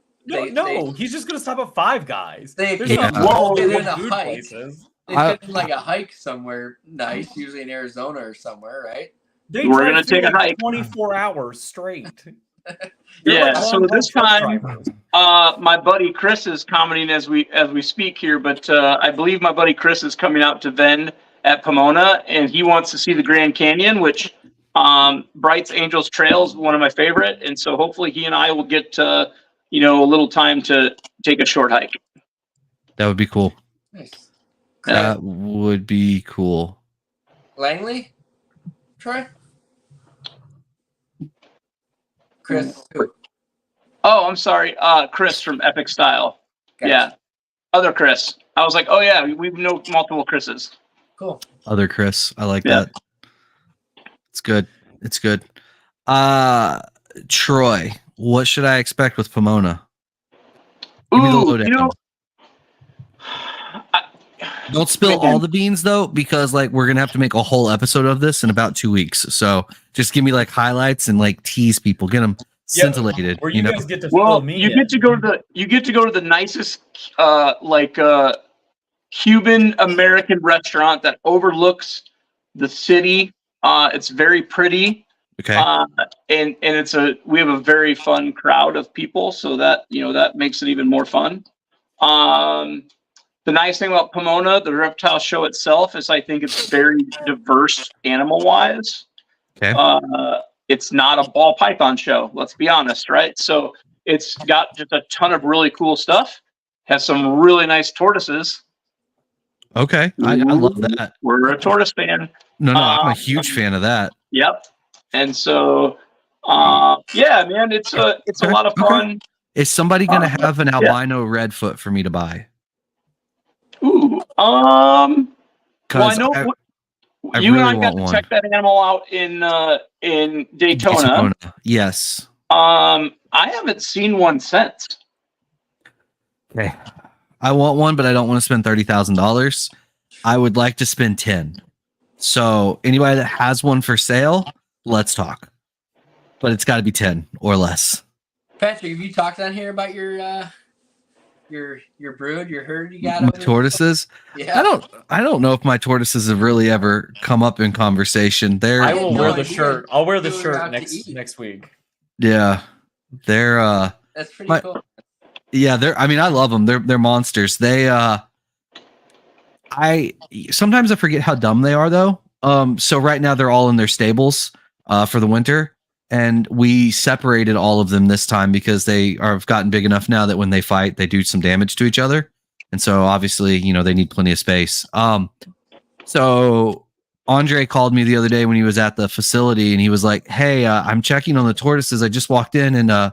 he's just gonna stop at Five Guys. There's no food hike. Places. They could like a hike somewhere nice, usually in Arizona or somewhere, right? We're gonna take a hike. 24 hours straight. Yeah. So this time, my buddy Chris is commenting as we speak here, but I believe my buddy Chris is coming out to Venn at Pomona, and he wants to see the Grand Canyon, which Bright's Angels Trail is one of my favorite, and so hopefully he and I will get a little time to take a short hike. That would be cool. Nice. That would be cool. Langley? Troy? Chris? Who? Oh, I'm sorry. Chris from Epic Style. Gotcha. Yeah. Other Chris. I was like, oh yeah, we know multiple Chris's. Cool. Other Chris. I like that. It's good. Troy, what should I expect with Pomona? Give me the lowdown. Don't spill all the beans though, because like we're gonna have to make a whole episode of this in about 2 weeks. So just give me like highlights and like tease people, get them scintillated. Where you guys get to fill me you get to go to the nicest Cuban American restaurant that overlooks the city. It's very pretty. Okay. And we have a very fun crowd of people, so that that makes it even more fun. The nice thing about Pomona, the reptile show itself, is I think it's very diverse animal-wise. Okay. It's not a ball python show, let's be honest, right? So it's got just a ton of really cool stuff. Has some really nice tortoises. Okay, I love that. We're a tortoise fan. No, I'm a huge fan of that. Yep. And so, yeah, man, it's a lot of fun. Is somebody gonna have an albino redfoot for me to buy? Ooh, well, I know you really and I got to check that animal out in Daytona. Yes. I haven't seen one since. Okay. I want one, but I don't want to spend $30,000. I would like to spend 10. So anybody that has one for sale, let's talk. But it's got to be 10 or less. Patrick, have you talked on here about your brood, your herd you got? My tortoises? Yeah. I don't know if my tortoises have really ever come up in conversation. I will wear the shirt. I'll wear the shirt next week. Yeah. They're that's pretty cool. Yeah, I love them. They're monsters. They I sometimes I forget how dumb they are though. So right now they're all in their stables for the winter. And we separated all of them this time because they have gotten big enough now that when they fight, they do some damage to each other. And so obviously, they need plenty of space. So Andre called me the other day when he was at the facility and he was like, hey, I'm checking on the tortoises. I just walked in and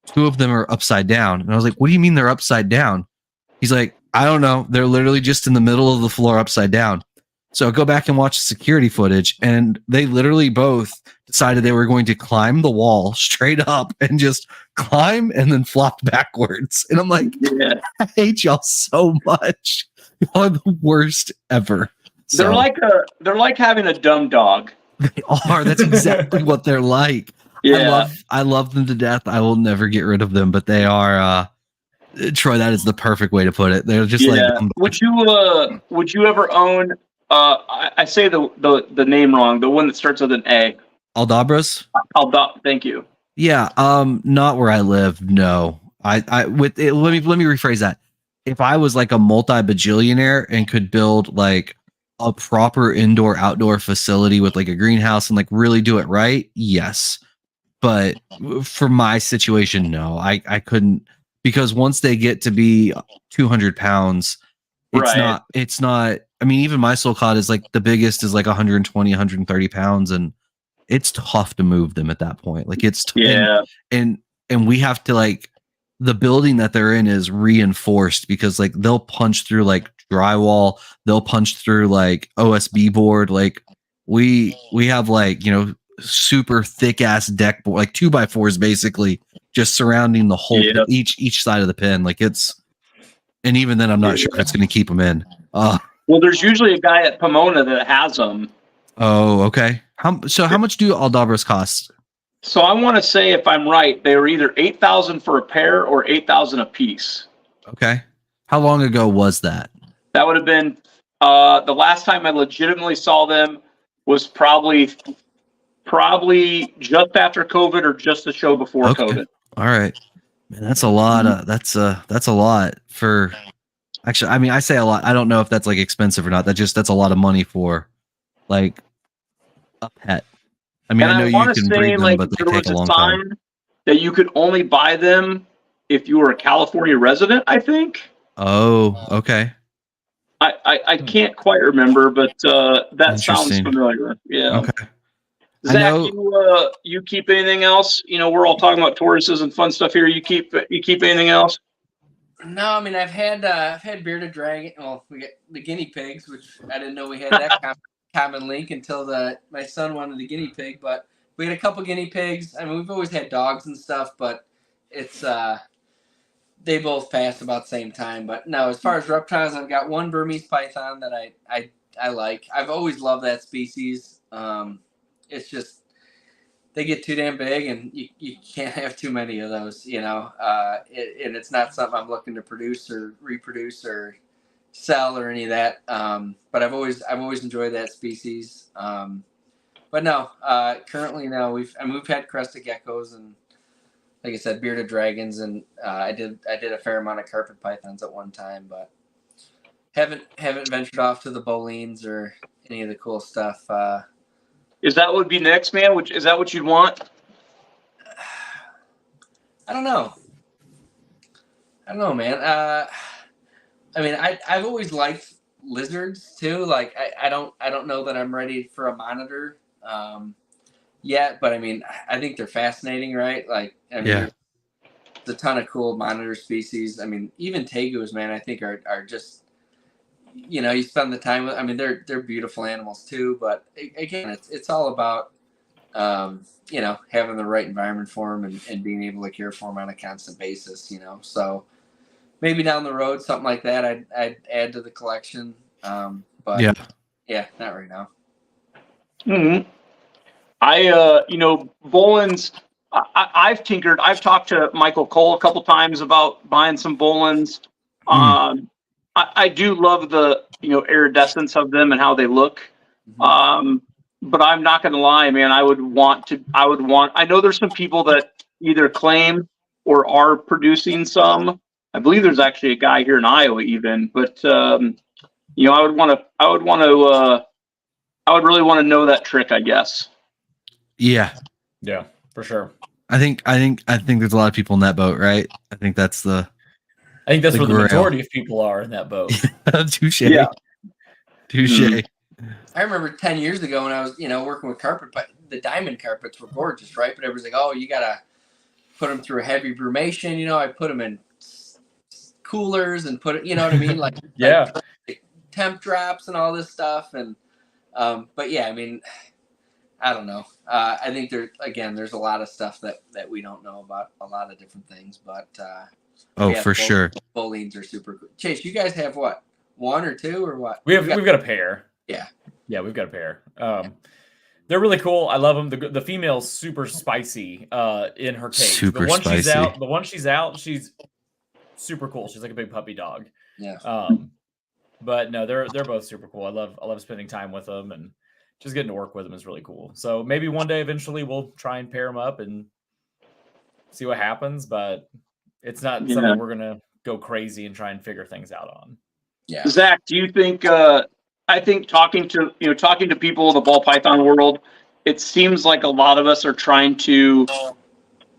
2 of them are upside down. And I was like, what do you mean they're upside down? He's like, I don't know. They're literally just in the middle of the floor upside down. So go back and watch the security footage. And they literally both decided they were going to climb the wall straight up and just climb and then flop backwards. And I'm like, I hate y'all so much. Y'all are the worst ever. So, they're like having a dumb dog. They are. That's exactly what they're like. Yeah. I love them to death. I will never get rid of them, but they are Troy, that is the perfect way to put it. They're just like would you ever own I say the name wrong, the one that starts with an A. Aldabras? Thank you. Yeah, not where I live. No, I with it, let me rephrase that. If I was like a multi-bajillionaire and could build like a proper indoor outdoor facility with like a greenhouse and like really do it right, yes. But for my situation, no, I couldn't, because once they get to be 200 pounds, it's not. I mean, even my soul cod is like the biggest is like 120, 130 pounds, and it's tough to move them at that point. Like it's and we have to like, the building that they're in is reinforced because like they'll punch through like drywall, they'll punch through like OSB board. Like we have like, super thick ass deck board, like 2x4s basically just surrounding the whole each side of the pen. Like it's, and even then I'm not sure if it's going to keep them in. Well, there's usually a guy at Pomona that has them. Oh, okay. How much do Aldabras cost? So I want to say, if I'm right, they were either 8,000 for a pair or 8,000 a piece. Okay. How long ago was that? That would have been the last time I legitimately saw them was probably just after COVID or just the show before COVID. All right. Man, that's a lot. That's a lot for. Actually, I mean, I say a lot. I don't know if that's like expensive or not. That's a lot of money for like a pet. I mean, I know you can breed them, but they take a long time. That you could only buy them if you were a California resident, I think. Oh, okay. I can't quite remember, but that sounds familiar. Yeah. Okay. Zach, you keep anything else? We're all talking about Tauruses and fun stuff here. You keep anything else? No, I mean I've had bearded dragon. Well, we got the guinea pigs, which I didn't know we had that common link until my son wanted a guinea pig. But we had a couple guinea pigs. I mean, we've always had dogs and stuff, but it's they both passed about the same time. But no, as far as reptiles, I've got one Burmese python that I like. I've always loved that species. It's just they get too damn big, and you can't have too many of those, and it's not something I'm looking to produce or reproduce or sell or any of that. But I've always enjoyed that species. But no, currently no. We've had crested geckos and, like I said, bearded dragons, and I did a fair amount of carpet pythons at one time, but haven't ventured off to the bolines or any of the cool stuff. Is that what would be next, man? Is that what you'd want? I don't know, man. I mean, I've always liked lizards too. Like I don't know that I'm ready for a monitor yet, but I mean, I think they're fascinating, right? Like, I mean, there's a ton of cool monitor species. I mean, even tegus, man, I think are just, you spend the time with. I mean, they're beautiful animals too, but again, it's all about having the right environment for them and being able to care for them on a constant basis. So maybe down the road, something like that, I'd add to the collection. But yeah, not right now. Mm-hmm. Bolins. I've tinkered. I've talked to Michael Cole a couple times about buying some Bolins. I do love the iridescence of them and how they look. But I'm not going to lie, man. I know there's some people that either claim or are producing some. I believe there's actually a guy here in Iowa even, but I would really want to know that trick, I guess. Yeah, for sure. I think there's a lot of people in that boat, right? I think that's where the majority of people are in that boat. Touche. Yeah. Touche. I remember 10 years ago when I was, working with carpet, but the diamond carpets were gorgeous, right? But everyone's like, oh, you got to put them through a heavy brumation. I put them in coolers and put it, you know what I mean? Like, like temp drops and all this stuff. And, but yeah, I mean, I don't know. I think there's a lot of stuff that we don't know about, a lot of different things, but, for sure. Bolines are super cool. Chase, you guys have what? One or two or what? We've got a pair. Yeah, we've got a pair. They're really cool. I love them. The female's super spicy in her cage. Super spicy. The one she's out, she's super cool. She's like a big puppy dog. Yeah. But no, they're both super cool. I love spending time with them, and just getting to work with them is really cool. So maybe one day eventually we'll try and pair them up and see what happens, but it's not something we're gonna go crazy and try and figure things out on. Yeah. Zach, do you think? I think talking to people in the ball python world, it seems like a lot of us are trying to,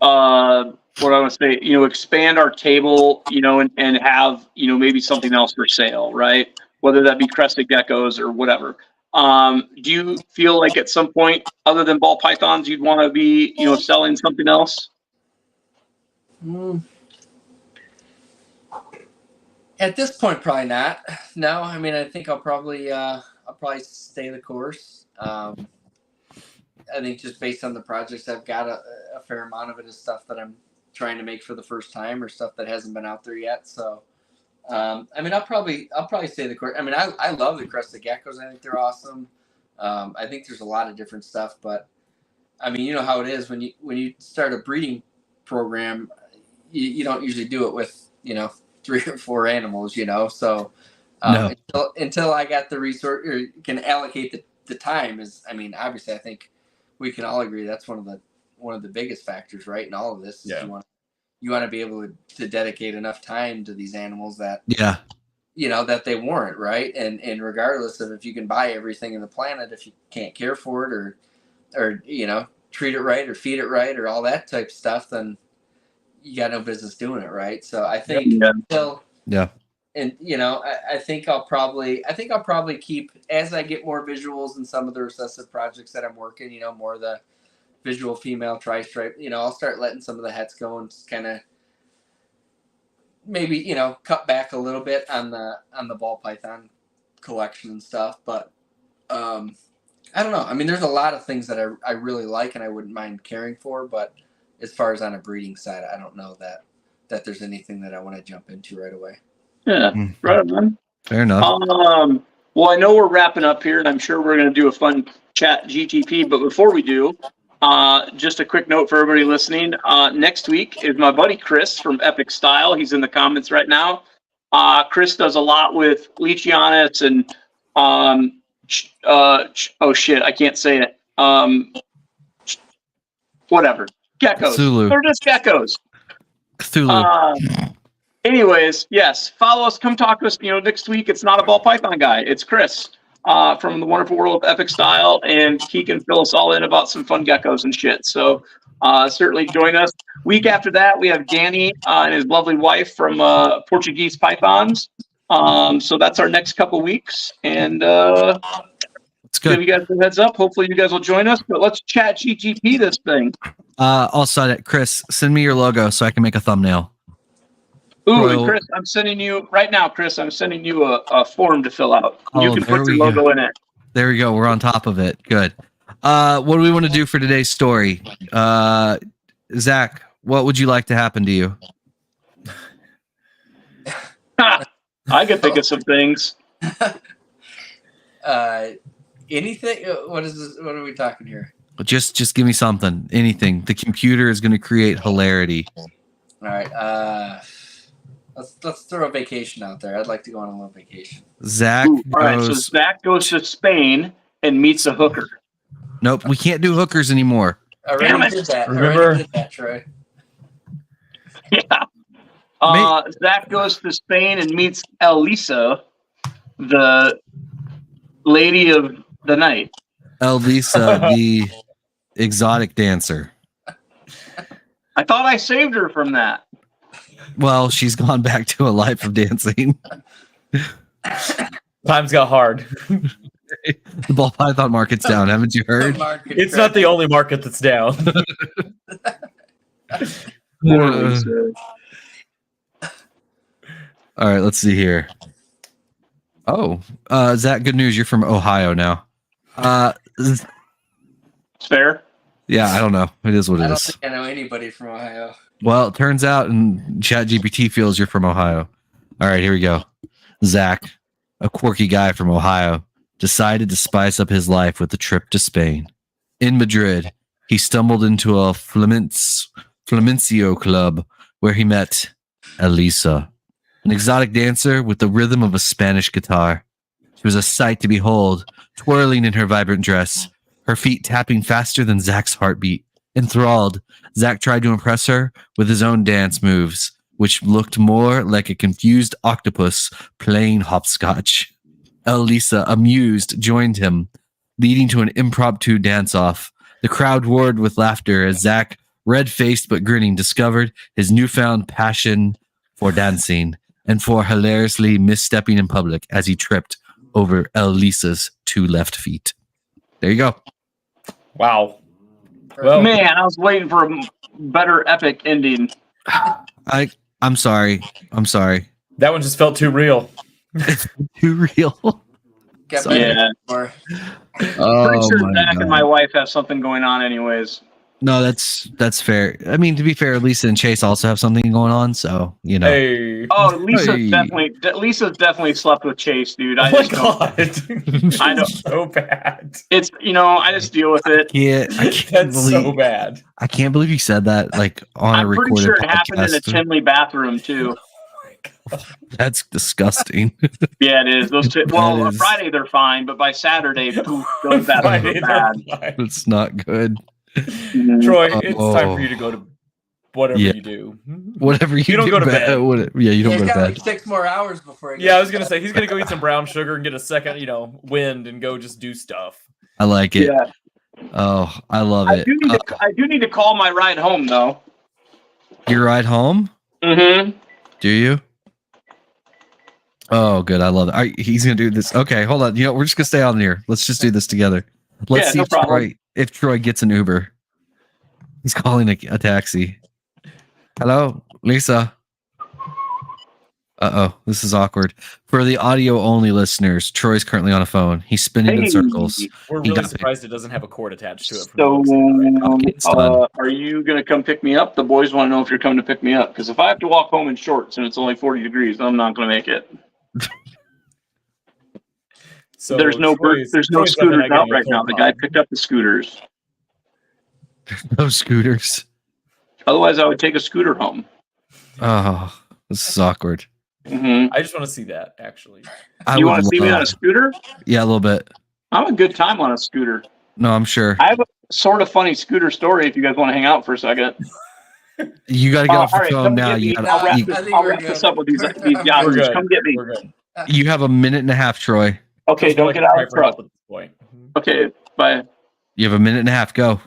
what I want to say, expand our table, and have, maybe something else for sale, right? Whether that be crested geckos or whatever. Do you feel like at some point, other than ball pythons, you'd want to be, selling something else? At this point, probably not. No, I mean, I think I'll probably stay the course. I think just based on the projects I've got, a fair amount of it is stuff that I'm trying to make for the first time or stuff that hasn't been out there yet. So, I mean, I'll probably stay the course. I mean, I love the crested geckos. I think they're awesome. I think there's a lot of different stuff, but I mean, you know how it is when you start a breeding program, you don't usually do it with 3 or 4 animals, so No. until I got the resource or can allocate the time is, I mean, obviously I think we can all agree that's one of the biggest factors, right? In all of this, is you want to be able to dedicate enough time to these animals that that they warrant, right? And regardless of if you can buy everything in the planet, if you can't care for it or treat it right or feed it right or all that type of stuff, then you got no business doing it, right? So I think and I think I'll probably keep, as I get more visuals in some of the recessive projects that I'm working, more of the visual female tri-stripe, I'll start letting some of the hets go and just kind of maybe cut back a little bit on the ball python collection and stuff, but I don't know. I mean, there's a lot of things that I really like and I wouldn't mind caring for, but as far as on a breeding side, I don't know that there's anything that I want to jump into right away. Yeah, right on. Fair enough. Well, I know we're wrapping up here, and I'm sure we're going to do a fun chat GTP. But before we do, just a quick note for everybody listening. Next week is my buddy Chris from Epic Style. He's in the comments right now. Chris does a lot with Leachianus and oh shit, I can't say it. Whatever. Geckos. Cthulhu. They're just geckos. Cthulhu. Anyways, yes, follow us. Come talk to us. Next week, it's not a ball python guy. It's Chris from the wonderful world of Epic Style, and he can fill us all in about some fun geckos and shit. So certainly join us. Week after that, we have Danny and his lovely wife from Portuguese Pythons. So that's our next couple weeks. And it's good. Give you guys a heads up. Hopefully you guys will join us. But let's chat GGP this thing. Also, Chris, send me your logo so I can make a thumbnail. Ooh, and Chris, I'm sending you right now. Chris, I'm sending you a form to fill out. You can put your logo in it. There we go. We're on top of it. Good. What do we want to do for today's story? Zach, what would you like to happen to you? I could think of some things. Anything? What is this? What are we talking here? Just give me something. Anything. The computer is going to create hilarity. All right. Let's throw a vacation out there. I'd like to go on a little vacation. Zach all right, so Zach goes to Spain and meets a hooker. Nope, we can't do hookers anymore. Already did that. Remember that, Troy? Yeah. Zach goes to Spain and meets Elisa, the lady of the night. Elisa, the exotic dancer. I thought I saved her from that. Well, she's gone back to a life of dancing. Times got hard. The ball python market's down. Haven't you heard? It's not the only market that's down. All right, let's see here. Oh, Zach, good news. You're from Ohio now. It's fair. Yeah, I don't know. It is what it is. I don't think I know anybody from Ohio. Well, it turns out, and ChatGPT feels you're from Ohio. All right, here we go. Zach, a quirky guy from Ohio, decided to spice up his life with a trip to Spain. In Madrid, he stumbled into a flamenco club where he met Elisa, an exotic dancer with the rhythm of a Spanish guitar. She was a sight to behold, twirling in her vibrant dress, her feet tapping faster than Zach's heartbeat. Enthralled, Zach tried to impress her with his own dance moves, which looked more like a confused octopus playing hopscotch. Elisa, amused, joined him, leading to an impromptu dance-off. The crowd roared with laughter as Zach, red-faced but grinning, discovered his newfound passion for dancing and for hilariously misstepping in public as he tripped over Elisa's 2 left feet. There you go. Wow. Well, Man, I was waiting for a better epic ending. I'm sorry. that one just felt too real. Too real. Yeah. Or, Pretty sure Zach and my wife have something going on anyways. No, that's fair. I mean, to be fair, Lisa and Chaise also have something going on, so you know. Hey. Oh, Lisa's Hey. definitely slept with Chaise, dude. Oh I my just god. I know. So bad. It's I just deal with it. I can't That's believe so bad. I can't believe you said that like on a I'm recorded pretty sure it podcast. happened in a Chinley bathroom too. That's disgusting. Yeah, it is. Those That on is- Friday they're fine, but by Saturday, poof, those bathrooms Friday, are bad. they're fine. It's not good. Troy, it's time for you to go to whatever Yeah. you do. Whatever you don't do go to bed. You don't he's go to got bed. like 6 more hours before he Yeah, I goes was gonna say he's gonna go eat some brown sugar and get a second, wind and go just do stuff. I like it. Yeah, Oh, I love I it. do need to call my ride home though. Your ride home? Mm-hmm. Do you? Oh, good. I love it. He's gonna do this. Okay, hold on. We're just gonna stay on here. Let's just do this together. Let's Yeah, see no problem. if Troy gets an Uber. He's calling a taxi. Hello, Lisa. This is awkward. For the audio only listeners, Troy's currently on a phone. He's spinning in circles. We're He really got surprised it doesn't have a cord attached to it. So, Okay, it's done. are you gonna come pick me up? The boys want to know if you're coming to pick me up. Because if I have to walk home in shorts and it's only 40 degrees, I'm not gonna make it. So There's no Troy's scooters lemonade out getting a right now. phone The call. guy picked up the scooters. No scooters. Otherwise, I would take a scooter home. Oh, this is awkward. Mm-hmm. I just want to see that actually. You want to see me on a scooter? Yeah, a little bit. I'm a good time on a scooter. No, I'm sure. I have a sort of funny scooter story if you guys want to hang out for a second. You got to get off the all right, phone come now. get me. You I'll gotta, wrap you, this, I think I'll we're wrap this good. up with these We're yahoos. good. Come get me. We're good. you have a minute and a half, Troy. Okay, don't get out of the Piper help truck. at this point. Okay, bye. You have a minute and a half. Go.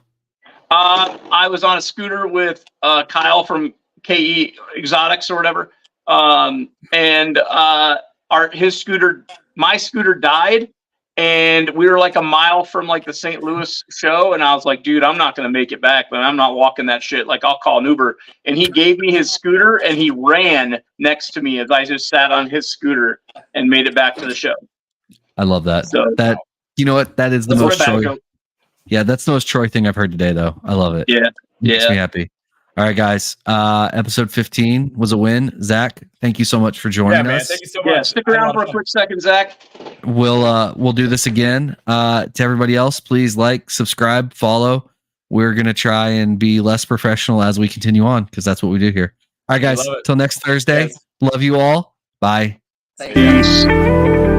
I was on a scooter with Kyle from KE Exotics or whatever, and my scooter died, and we were like a mile from like the St. Louis show, and I was like, dude, I'm not gonna make it back, but I'm not walking that shit. Like, I'll call an Uber. And he gave me his scooter, and he ran next to me as I just sat on his scooter and made it back to the show. I love that. So You know what? That is the that's most what Troy. about Yeah, that's the most Troy thing I've heard today, though. I love it. Yeah. Makes Yeah. me happy. All right, guys. Episode 15 was a win. Zach, thank you so much for joining Yeah, man. us. Thank you so much. Yeah, stick I had around lot for of a fun. quick second, Zach. We'll do this again. To everybody else, please like, subscribe, follow. We're gonna try and be less professional as we continue on because that's what we do here. All right, guys. love it. Till next Thursday. Yes. Love you all. Bye. Thank you. Peace.